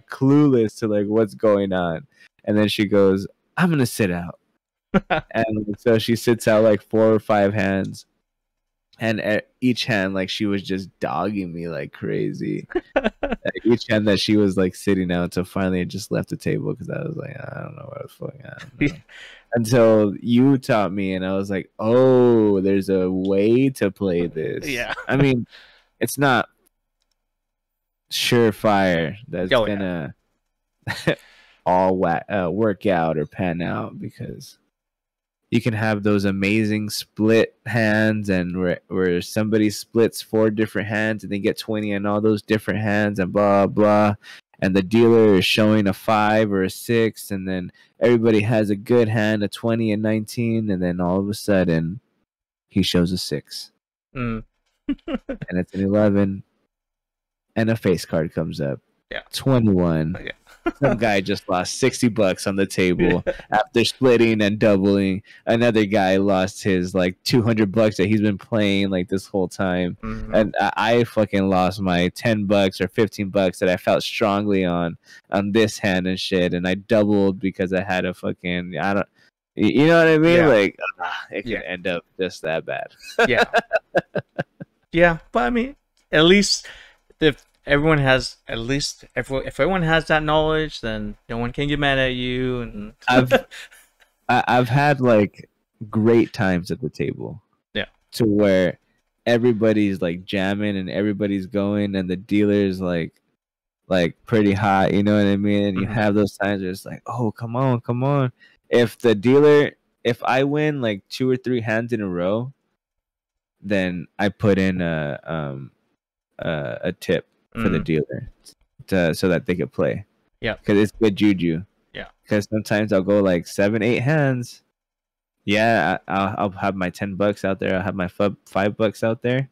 clueless to like what's going on. And then she goes, "I'm gonna sit out." And so she sits out like 4 or 5 hands, and at each hand like she was just dogging me like crazy. At each hand that she was like sitting out until finally I just left the table because I was like, I don't know what the fuck, I don't know. Until you taught me, and I was like, oh, there's a way to play this. Yeah. I mean, it's not surefire that's Oh yeah. gonna work out or pan out, because you can have those amazing split hands, and where somebody splits 4 different hands and they get 20 on all those different hands and blah blah, and the dealer is showing a 5 or a 6, and then everybody has a good hand, a 20 and 19, and then all of a sudden he shows a 6 Mm. and it's an 11, and a face card comes up, Yeah. 21. Yeah. Some guy just lost $60 on the table after splitting and doubling. Another guy lost his like $200 that he's been playing like this whole time, and I fucking lost my $10 or $15 that I felt strongly on this hand and shit, and I doubled because I had a fucking you know what I mean? Yeah. Like it could end up just that bad. Yeah. Yeah, but I mean, at least if everyone has if everyone has that knowledge, then no one can get mad at you. And I've had like great times at the table. Yeah. To where everybody's like jamming and everybody's going and the dealer's like pretty hot, you know what I mean? And you have those times where it's like, oh, come on. If I win like 2 or 3 hands in a row, then I put in a tip for the dealer so that they could play. Yeah. Because it's good juju. Yeah. Because sometimes I'll go like 7, 8 hands. Yeah, I'll have my $10 out there. I'll have my $5 out there.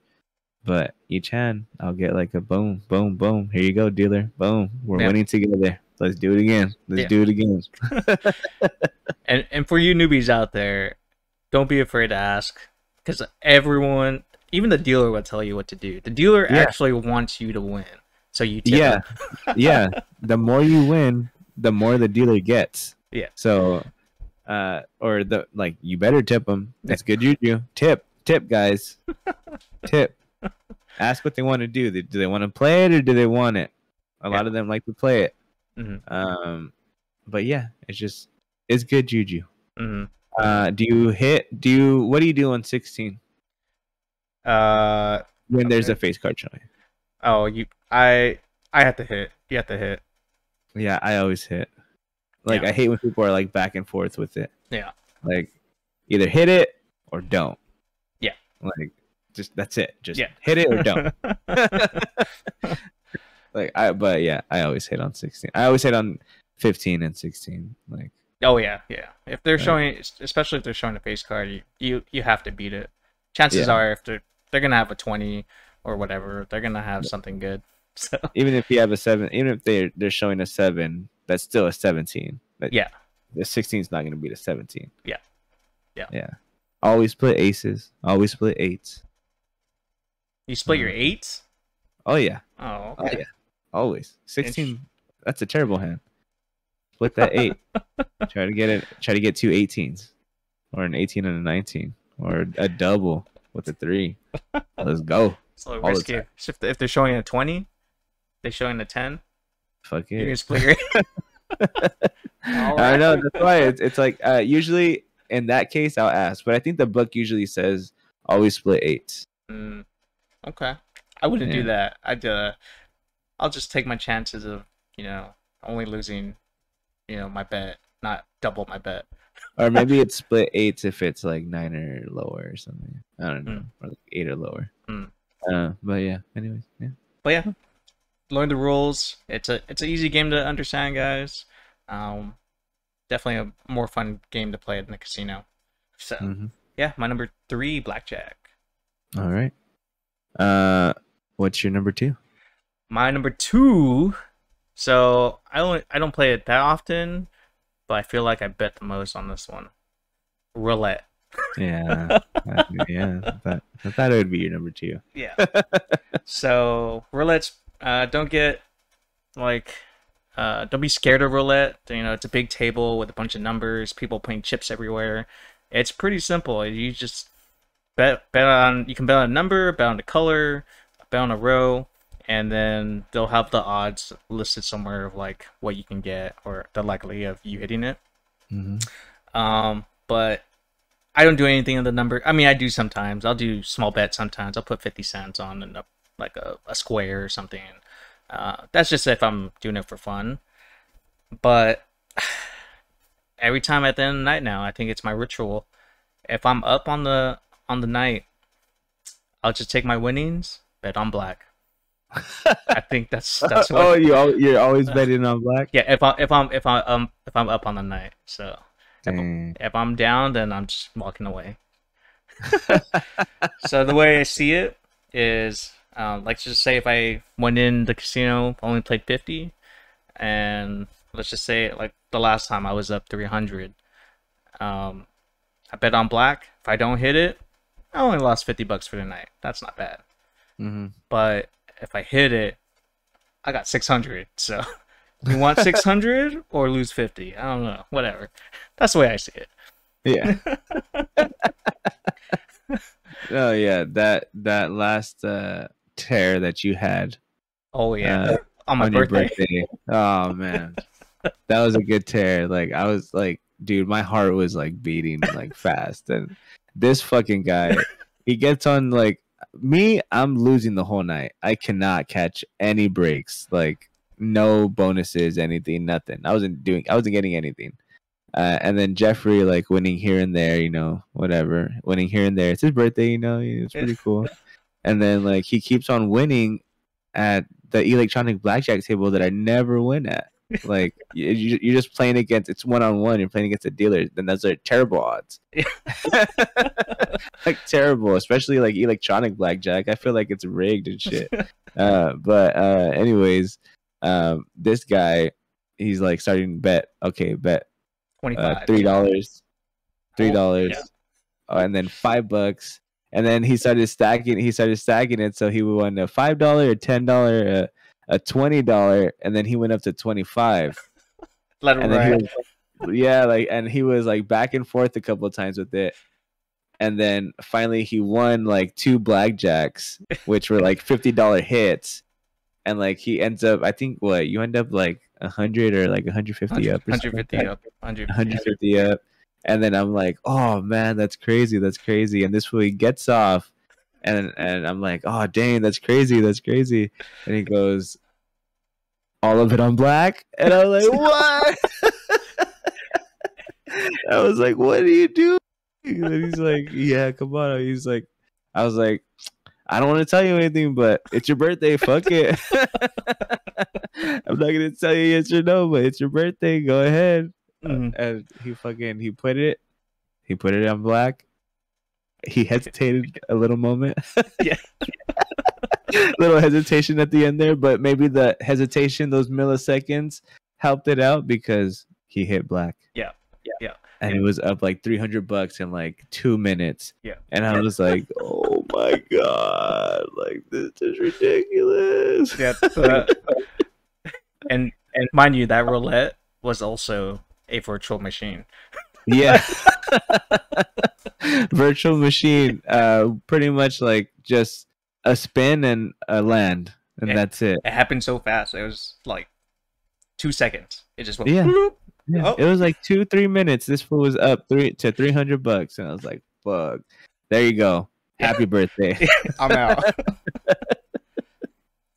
But each hand, I'll get like a boom, boom, boom. Here you go, dealer. Boom. We're winning together. Let's do it again. Let's do it again. And for you newbies out there, don't be afraid to ask. Because everyone, even the dealer will tell you what to do. The dealer actually wants you to win. So you tip him. Yeah. The more you win, the more the dealer gets. Yeah. So, you better tip them. That's good juju. Tip, guys. Tip. Ask what they want to do. Do they want to play it or do they want it? A lot of them like to play it. But yeah, it's good juju. What do you do on 16? When there's a face card showing. Oh, I have to hit. You have to hit. Yeah, I always hit. I hate when people are like back and forth with it. Yeah. Like either hit it or don't. Yeah. Like just that's it. Just hit it or don't. I always hit on 16. I always hit on 15 and 16. Like oh yeah. If they're showing, especially if they're showing a face card, you have to beat it. Chances are, if they're gonna have a 20 or whatever, they're gonna have something good. So even if you have a 7, even if they're showing a 7, that's still a 17. The 16 is not gonna beat a 17. Yeah. Always split aces. Always split 8s. You split your 8s? Oh yeah. Oh, okay. Oh yeah. Always 16. That's a terrible hand. Split that 8. Try to get 2 18s, or an 18 and a 19, or a double with a 3. Let's go. So risky. If they're showing a 20, they're showing a 10. Fuck it. You're gonna split your. I know, that's why it's like usually in that case I'll ask, but I think the book usually says always split 8s. Okay, I wouldn't do that. I'll just take my chances of only losing my bet, not double my bet. Or maybe it's split 8s if it's like 9 or lower or something. I don't know, or like 8 or lower. But yeah, anyways, yeah. But yeah, learn the rules. It's an easy game to understand, guys. Definitely a more fun game to play in the casino. So yeah, my number 3, blackjack. All right. What's your number 2? My number 2. So I don't play it that often, but I feel like I bet the most on this one. Roulette. Yeah. I thought it would be your number 2. Yeah. So roulette's don't be scared of roulette. It's a big table with a bunch of numbers, people putting chips everywhere. It's pretty simple. You just you can bet on a number, bet on the color, bet on a row, and then they'll have the odds listed somewhere of like what you can get or the likelihood of you hitting it. But I don't do anything on the number. I mean, I do sometimes. I'll do small bets sometimes. I'll put 50 cents on a square or something. That's just if I'm doing it for fun. But every time at the end of the night now, I think it's my ritual. If I'm up on the night, I'll just take my winnings, bet on black. I think that's what. Oh, you're always betting on black? Yeah, if I'm up on the night. So if I'm down, then I'm just walking away. So the way I see it is, Let's just say if I went in the casino, only played 50, and let's just say like the last time I was up 300. Um, I bet on black. If I don't hit it, I only lost $50 for the night. That's not bad. Mm-hmm. But if I hit it, I got 600. So you want 600 or lose 50? I don't know. Whatever. That's the way I see it. Yeah. Oh yeah, that last tear that you had. Oh yeah, on my on birthday. Your birthday. Oh man, that was a good tear. Like I was like, dude, my heart was like beating like fast, and this fucking guy, he gets on like me. I'm losing the whole night. I cannot catch any breaks. Like no bonuses, anything, nothing. I wasn't getting anything. And then Jeffrey like winning here and there, you know, whatever, winning here and there. It's his birthday, you know, it's pretty cool. And then like he keeps on winning at the electronic blackjack table that I never win at. Like you're just playing against, it's 1-on-1. You're playing against a dealer, then those are terrible odds. Like terrible, especially like electronic blackjack. I feel like it's rigged and shit. But anyways, this guy, he's like starting to bet. Okay, bet. $3, $3, yeah. And then $5, and then he started stacking it, so he won a $5, a $10, a $20, and then he went up to 25. Let him ride. And he was like back and forth a couple of times with it, and then finally he won like 2 blackjacks, which were like $50 hits, and like he ends up, I think what you end up like 100 or like 150 up, 150 up, 150 up, and then I'm like, oh man, that's crazy, and this fool he gets off, and I'm like, oh dang, that's crazy, and he goes, all of it on black, and I was like, what? I was like, what are you doing? And he's like, yeah, come on. He's like, I was like, I don't want to tell you anything, but it's your birthday. Fuck it. I'm not gonna tell you yes or no, but it's your birthday. Go ahead. And he put it on black. He hesitated a little moment. Yeah. Little hesitation at the end there, but maybe the hesitation, those milliseconds, helped it out because he hit black. Yeah. And it was up like $300 in like 2 minutes. Yeah. And I was like, oh my god, like this is ridiculous. Yeah. And mind you, that roulette was also a virtual machine. Yeah. Virtual machine. Pretty much like just a spin and a land, and that's it. It happened so fast. It was like 2 seconds. It just went. Yeah. Bloop. Yeah. Oh. It was like 2-3 minutes. This fool was up $300, and I was like, "Fuck, there you go, happy birthday." I'm out.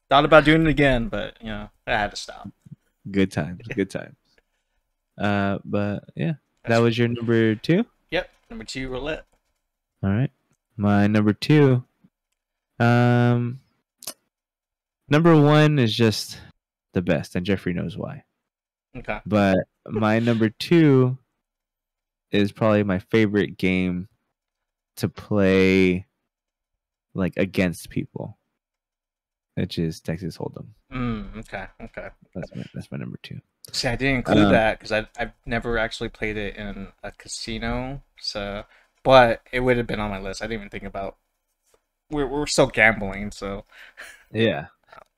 Thought about doing it again, but you know, I had to stop. Good times. But yeah, that was your number 2. Yep, number 2 roulette. All right, my number 2. Number 1 is just the best, and Jeffrey knows why. Okay. But my number 2 is probably my favorite game to play, like against people, which is Texas Hold'em. Okay. That's my number 2. See, I didn't include that because I've never actually played it in a casino. So, but it would have been on my list. I didn't even think about. We're still gambling, so. Yeah.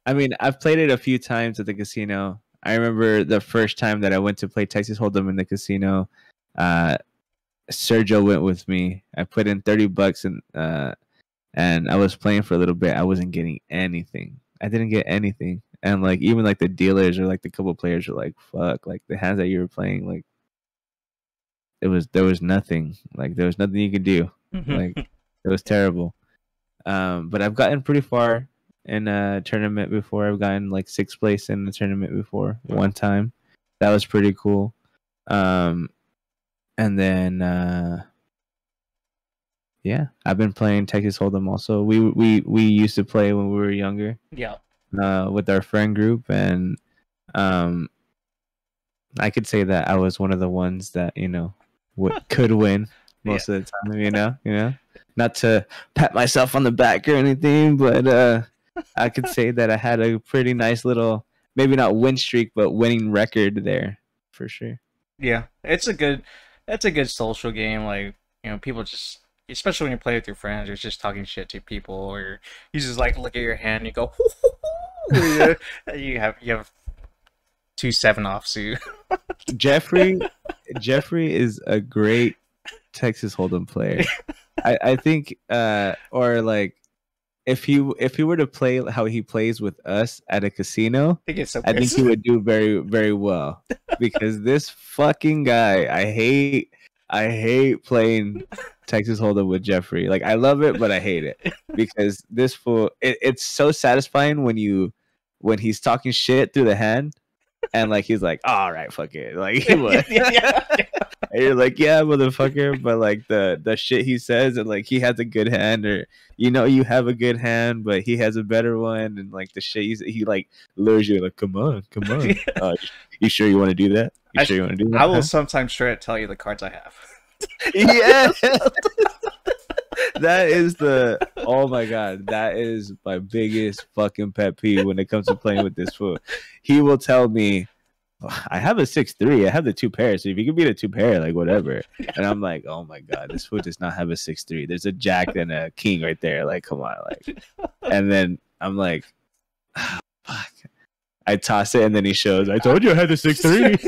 I mean, I've played it a few times at the casino. I remember the first time that I went to play Texas Hold'em in the casino. Sergio went with me. I put in $30 and I was playing for a little bit. I wasn't getting anything. I didn't get anything. And like even like the dealers or like the couple players were like, "Fuck!" Like the hands that you were playing, like there was nothing. Like there was nothing you could do. Like it was terrible. But I've gotten pretty far in a tournament before. I've gotten like 6th place in the tournament before one time. That was pretty cool. And then yeah, I've been playing Texas Hold'em also. We used to play when we were younger. Yeah. With our friend group, and I could say that I was one of the ones that, you know, could win most of the time, you know, not to pat myself on the back or anything, but I could say that I had a pretty nice little, maybe not win streak, but winning record there for sure. Yeah, it's a good social game. Like, you know, people just, especially when you play with your friends, you're just talking shit to people, or you just like look at your hand and you go, yeah, you have 2 7 offs. You. Jeffrey, Jeffrey is a great Texas Hold'em player. I think, or like if he were to play how he plays with us at a casino, He gets so I think pissed. he would do very very well because this fucking guy, I hate playing Texas Hold'em with Jeffrey. Like I love it, but I hate it because this fool. It's so satisfying when he's talking shit through the hand and like he's like, all right, fuck it, like he would. Yeah. And you're like, yeah, motherfucker, but like the shit he says, and like he has a good hand, or you have a good hand, but he has a better one, and like the shit he like lures you, like, come on, you sure you want to do that? You sure you want to do that? I will sometimes try to tell you the cards I have. Yeah, that is oh my god, that is my biggest fucking pet peeve when it comes to playing with this fool. He will tell me, I have a 6-3. I have the 2 pairs. So if you can beat a 2 pair, like whatever. And I'm like, oh my god, this fool does not have a 6-3. There's a jack and a king right there. Like, come on, like. And then I'm like, oh, fuck. I toss it, and then he shows. I told you I had the 6-3.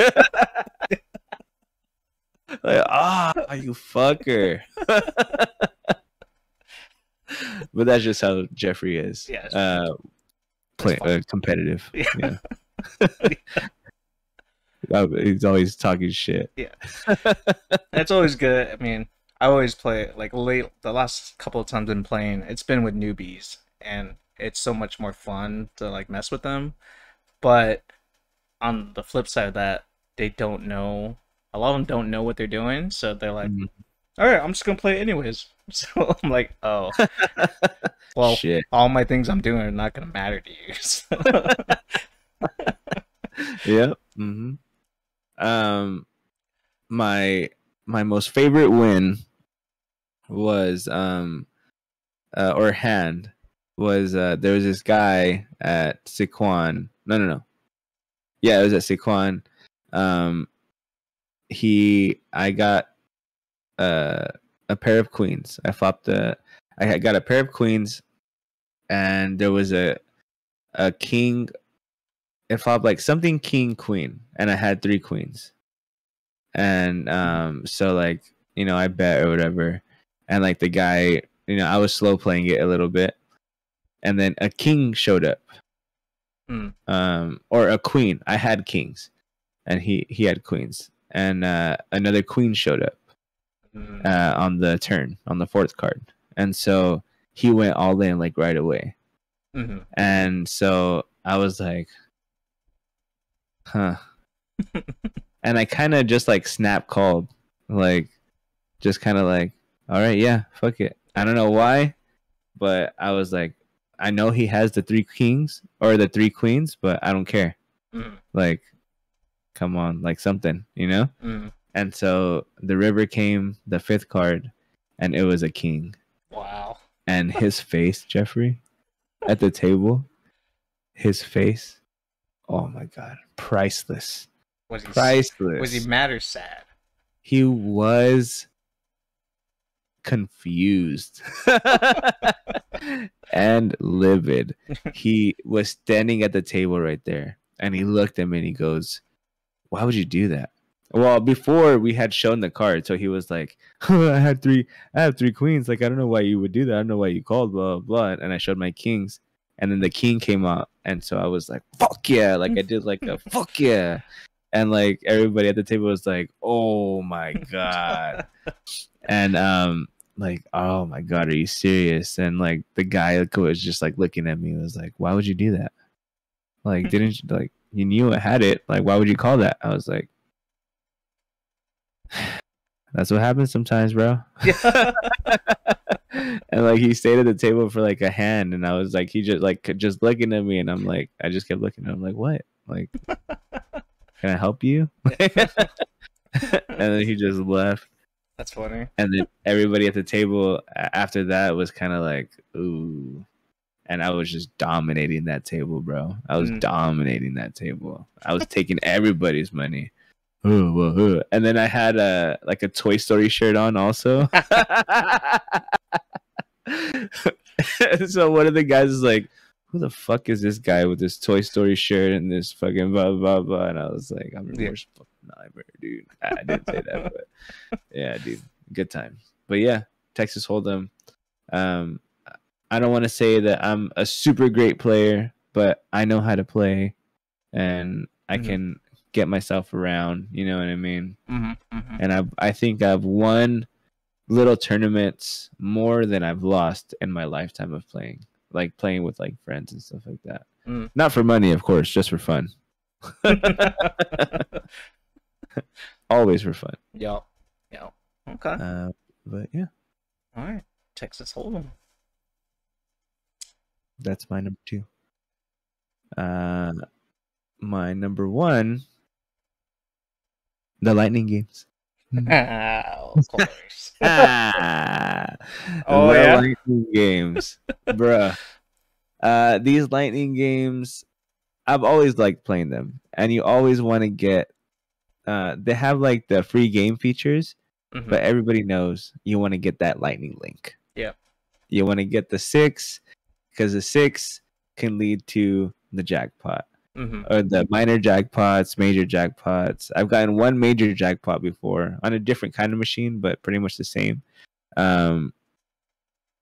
Like, you fucker. But that's just how Jeffrey is. Yeah, Competitive. Yeah. He's always talking shit. Yeah. That's always good. I mean, I always play like the last couple of times I've been playing, it's been with newbies, and it's so much more fun to like mess with them. But on the flip side of that, they don't know. A lot of them don't know what they're doing, so they're like, all right, I'm just gonna play it anyways. So I'm like, oh, well, shit. All my things I'm doing are not gonna matter to you. So. Yeah. My most favorite win was or hand was there was this guy at Siquan. No. Yeah, it was at Siquan. I got a pair of queens. I got a pair of queens, and there was a king. It flopped like something king queen, and I had 3 queens. And so like, I bet or whatever, and like the guy, I was slow playing it a little bit, and then a king showed up. Or a queen. I had kings, and he had queens, and another queen showed up on the turn, on the 4th card, and so he went all in like right away. And so I was like, huh. And I kind of just like snap called, like, just kind of like, all right, yeah, fuck it. I don't know why, but I was like, I know he has the 3 kings or the 3 queens, but I don't care. Like, come on, like something, And so the river came, the 5th card, and it was a king. Wow. And his face, Jeffrey, at the table, his face, oh my god, priceless. Priceless. Was he mad or sad? He was confused and livid. He was standing at the table right there, and he looked at me and he goes, why would you do that? Well, before we had shown the card, so he was like, I have 3 queens. Like, I don't know why you would do that. I don't know why you called, blah, blah. And I showed my kings, and then the king came out, and so I was like, fuck yeah. Like, I did like a fuck yeah. And like everybody at the table was like, oh my god. And like, oh my god, are you serious? And like the guy was just like looking at me and was like, why would you do that? Like, didn't you, like, you knew I had it, like, why would you call that? I was like, that's what happens sometimes, bro. And like he stayed at the table for like a hand, and I was like, he just looking at me, and I'm like, I just kept looking at him like, what? Like, can I help you? And then he just left. That's funny. And then everybody at the table after that was kind of like, ooh. and I was just dominating that table, bro. I was dominating that table. I was taking everybody's money. And then I had a Toy Story shirt on also. So one of the guys is like, who the fuck is this guy with this Toy Story shirt and this fucking blah blah blah? And I was like, I'm your worst fucking nightmare, dude. I didn't say that, but yeah, dude, good times. But yeah, Texas Hold'em. I don't want to say that I'm a super great player, but I know how to play, and I can get myself around. You know what I mean? And I think I've won little tournaments more than I've lost in my lifetime of playing, like playing with like friends and stuff like that. Not for money, of course, just for fun. Always for fun. Yep. Okay. But yeah. All right. Texas Hold'em. That's my number 2. My number 1, the Lightning games. Of course. The Lightning games, bruh. These Lightning games, I've always liked playing them, and you always want to get. They have like the free game features, but everybody knows you want to get that Lightning link. Yeah. You want to get the 6, because the 6 can lead to the jackpot. Or the minor jackpots, major jackpots. I've gotten one major jackpot before on a different kind of machine, but pretty much the same. That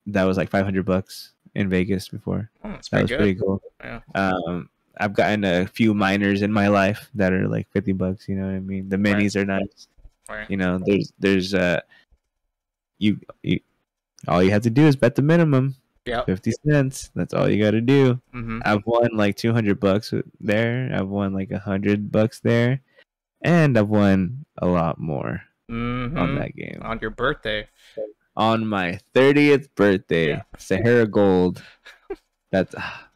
was like $500 in Vegas before. That was pretty cool. Yeah. I've gotten a few minors in my life that are like $50. You know what I mean? The minis are nice. Right. You know, there's you all you have to do is bet the minimum. Yeah. 50 cents. That's all you got to do. Mm-hmm. I've won like $200 there. I've won like $100 there, and I've won a lot more on that game. On your birthday. On my 30th birthday, Sahara Gold. That's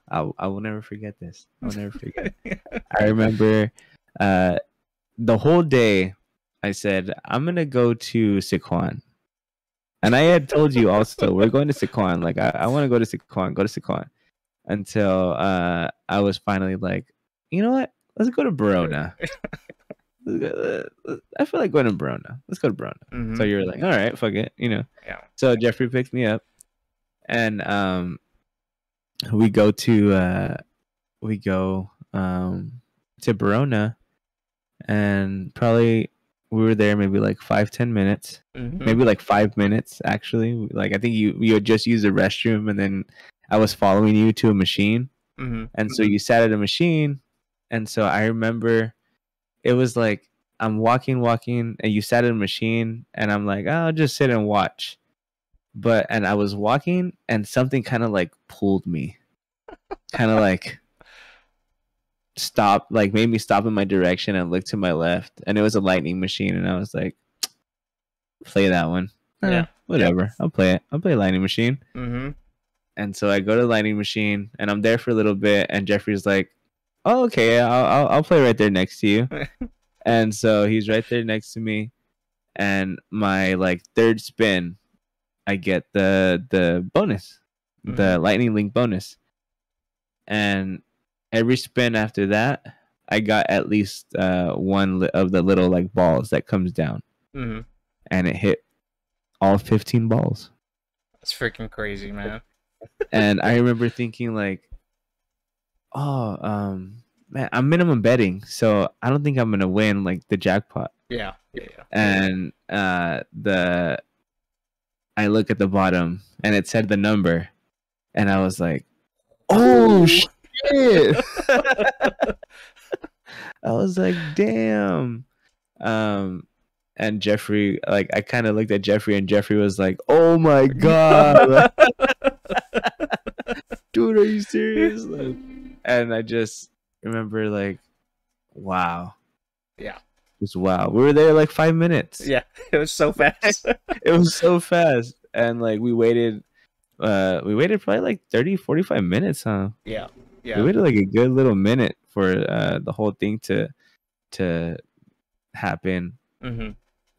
I will never forget this. I'll never forget. I remember the whole day. I said I'm gonna go to Siquan. And I had told you also, we're going to Siquan. Like, I want to go to Siquan. Until I was finally like, you know what? Let's go to Verona. I feel like going to Verona. Let's go to Verona. So you're like, all right, fuck it. You know. Yeah. So Jeffrey picked me up. And we go to Verona. And probably we were there maybe like 5-10 minutes, maybe like 5 minutes actually. Like I think you had just used the restroom, and then I was following you to a machine, and so you sat at a machine, and so I remember it was like I'm walking, and you sat at a machine, and I'm like, oh, I'll just sit and watch, and I was walking, and something kind of like pulled me, kind of like stopped, like made me stop in my direction and look to my left, and it was a Lightning machine, and I was like, play that one. Whatever. I'll play it. I'll play Lightning machine. And so I go to the Lightning machine, and I'm there for a little bit, and Jeffrey's like, oh, okay, I'll play right there next to you. And so he's right there next to me, and my like third spin, I get the bonus, the Lightning Link bonus, and every spin after that, I got at least one of the little like balls that comes down, and it hit all 15 balls. That's freaking crazy, man. And I remember thinking like, oh, man, I'm minimum betting, so I don't think I'm gonna win like the jackpot. Yeah. And I look at the bottom, and it said the number, and I was like, oh shit. I was like, damn. And Jeffrey, like, I kind of looked at Jeffrey, and Jeffrey was like, oh my god. Dude, are you serious? Like, and I just remember like, wow. Yeah. Just wow. We were there like 5 minutes. Yeah. It was so fast. It was so fast. And like we waited probably like 30-45 minutes, huh? Yeah. We waited like a good little minute for the whole thing to happen.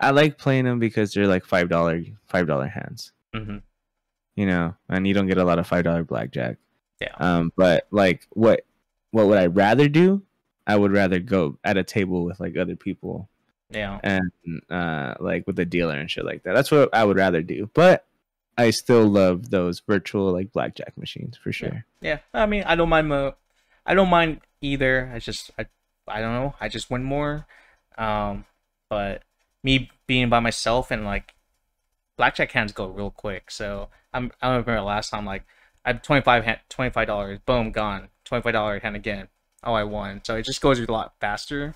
I like playing them because they're like $5 hands. Mm-hmm. You know, and you don't get a lot of $5 blackjack. Yeah. But like, what would I rather do? I would rather go at a table with like other people. Yeah. And like with a dealer and shit like that. That's what I would rather do. But I still love those virtual like blackjack machines for sure. Yeah. I mean, I don't mind. I don't mind either. I don't know. I just win more. But me being by myself and like blackjack hands go real quick. So I remember last time like I have $25, boom, gone. $25 hand again. Oh, I won. So it just goes a lot faster.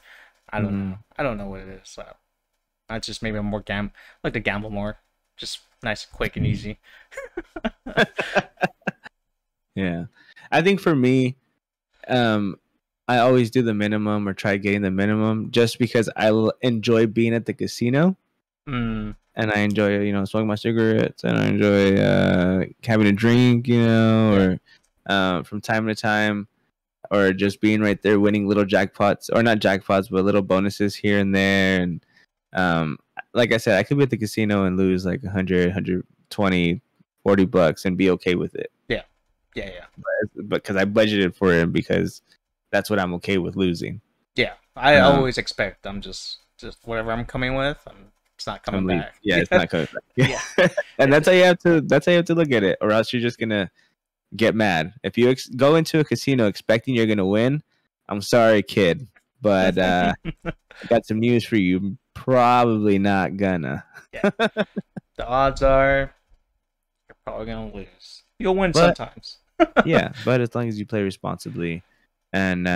I don't know. I don't know what it is. So I just maybe I'm more like to gamble more. Just nice, quick, and easy. Yeah, I think for me, I always do the minimum or try getting the minimum just because I enjoy being at the casino. And I enjoy, you know, smoking my cigarettes, and I enjoy having a drink, you know, or from time to time, or just being right there winning little jackpots, or not jackpots, but little bonuses here and there. And like I said, I could be at the casino and lose like 100, 120, $40 and be okay with it. Yeah. But because I budgeted for it, because that's what I'm okay with losing. Yeah, I always expect I'm just whatever I'm coming with, it's not coming back. Yeah, it's not coming back. Yeah. And that's how you have to look at it, or else you're just gonna get mad. If you go into a casino expecting you're gonna win, I'm sorry, kid, but I got some news for you. Probably not gonna. Yeah. The odds are you're probably gonna lose. You'll win sometimes. Yeah, but as long as you play responsibly, and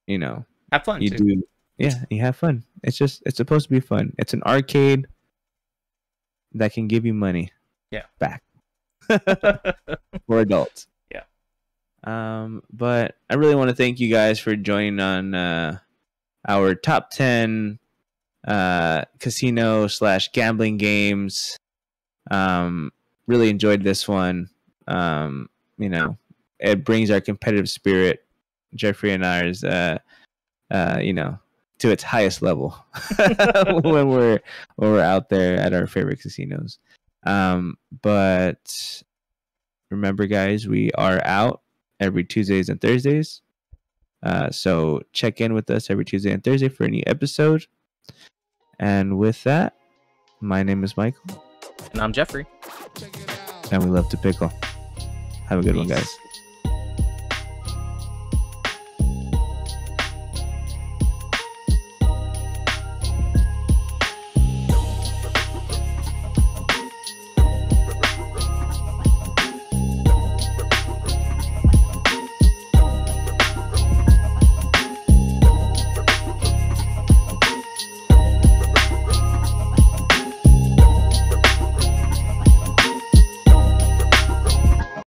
you know, have fun. You do. Yeah, you have fun. It's supposed to be fun. It's an arcade that can give you money. Yeah. Back. For adults. Yeah. But I really want to thank you guys for joining on our top 10 casino / gambling games. Really enjoyed this one. You know, it brings our competitive spirit, Jeffrey and ours, you know, to its highest level when we're out there at our favorite casinos. But remember, guys, we are out every Tuesdays and Thursdays. So check in with us every Tuesday and Thursday for a new episode. And with that, my name is Michael. And I'm Jeffrey. And we love to pickle. Have a good one, guys.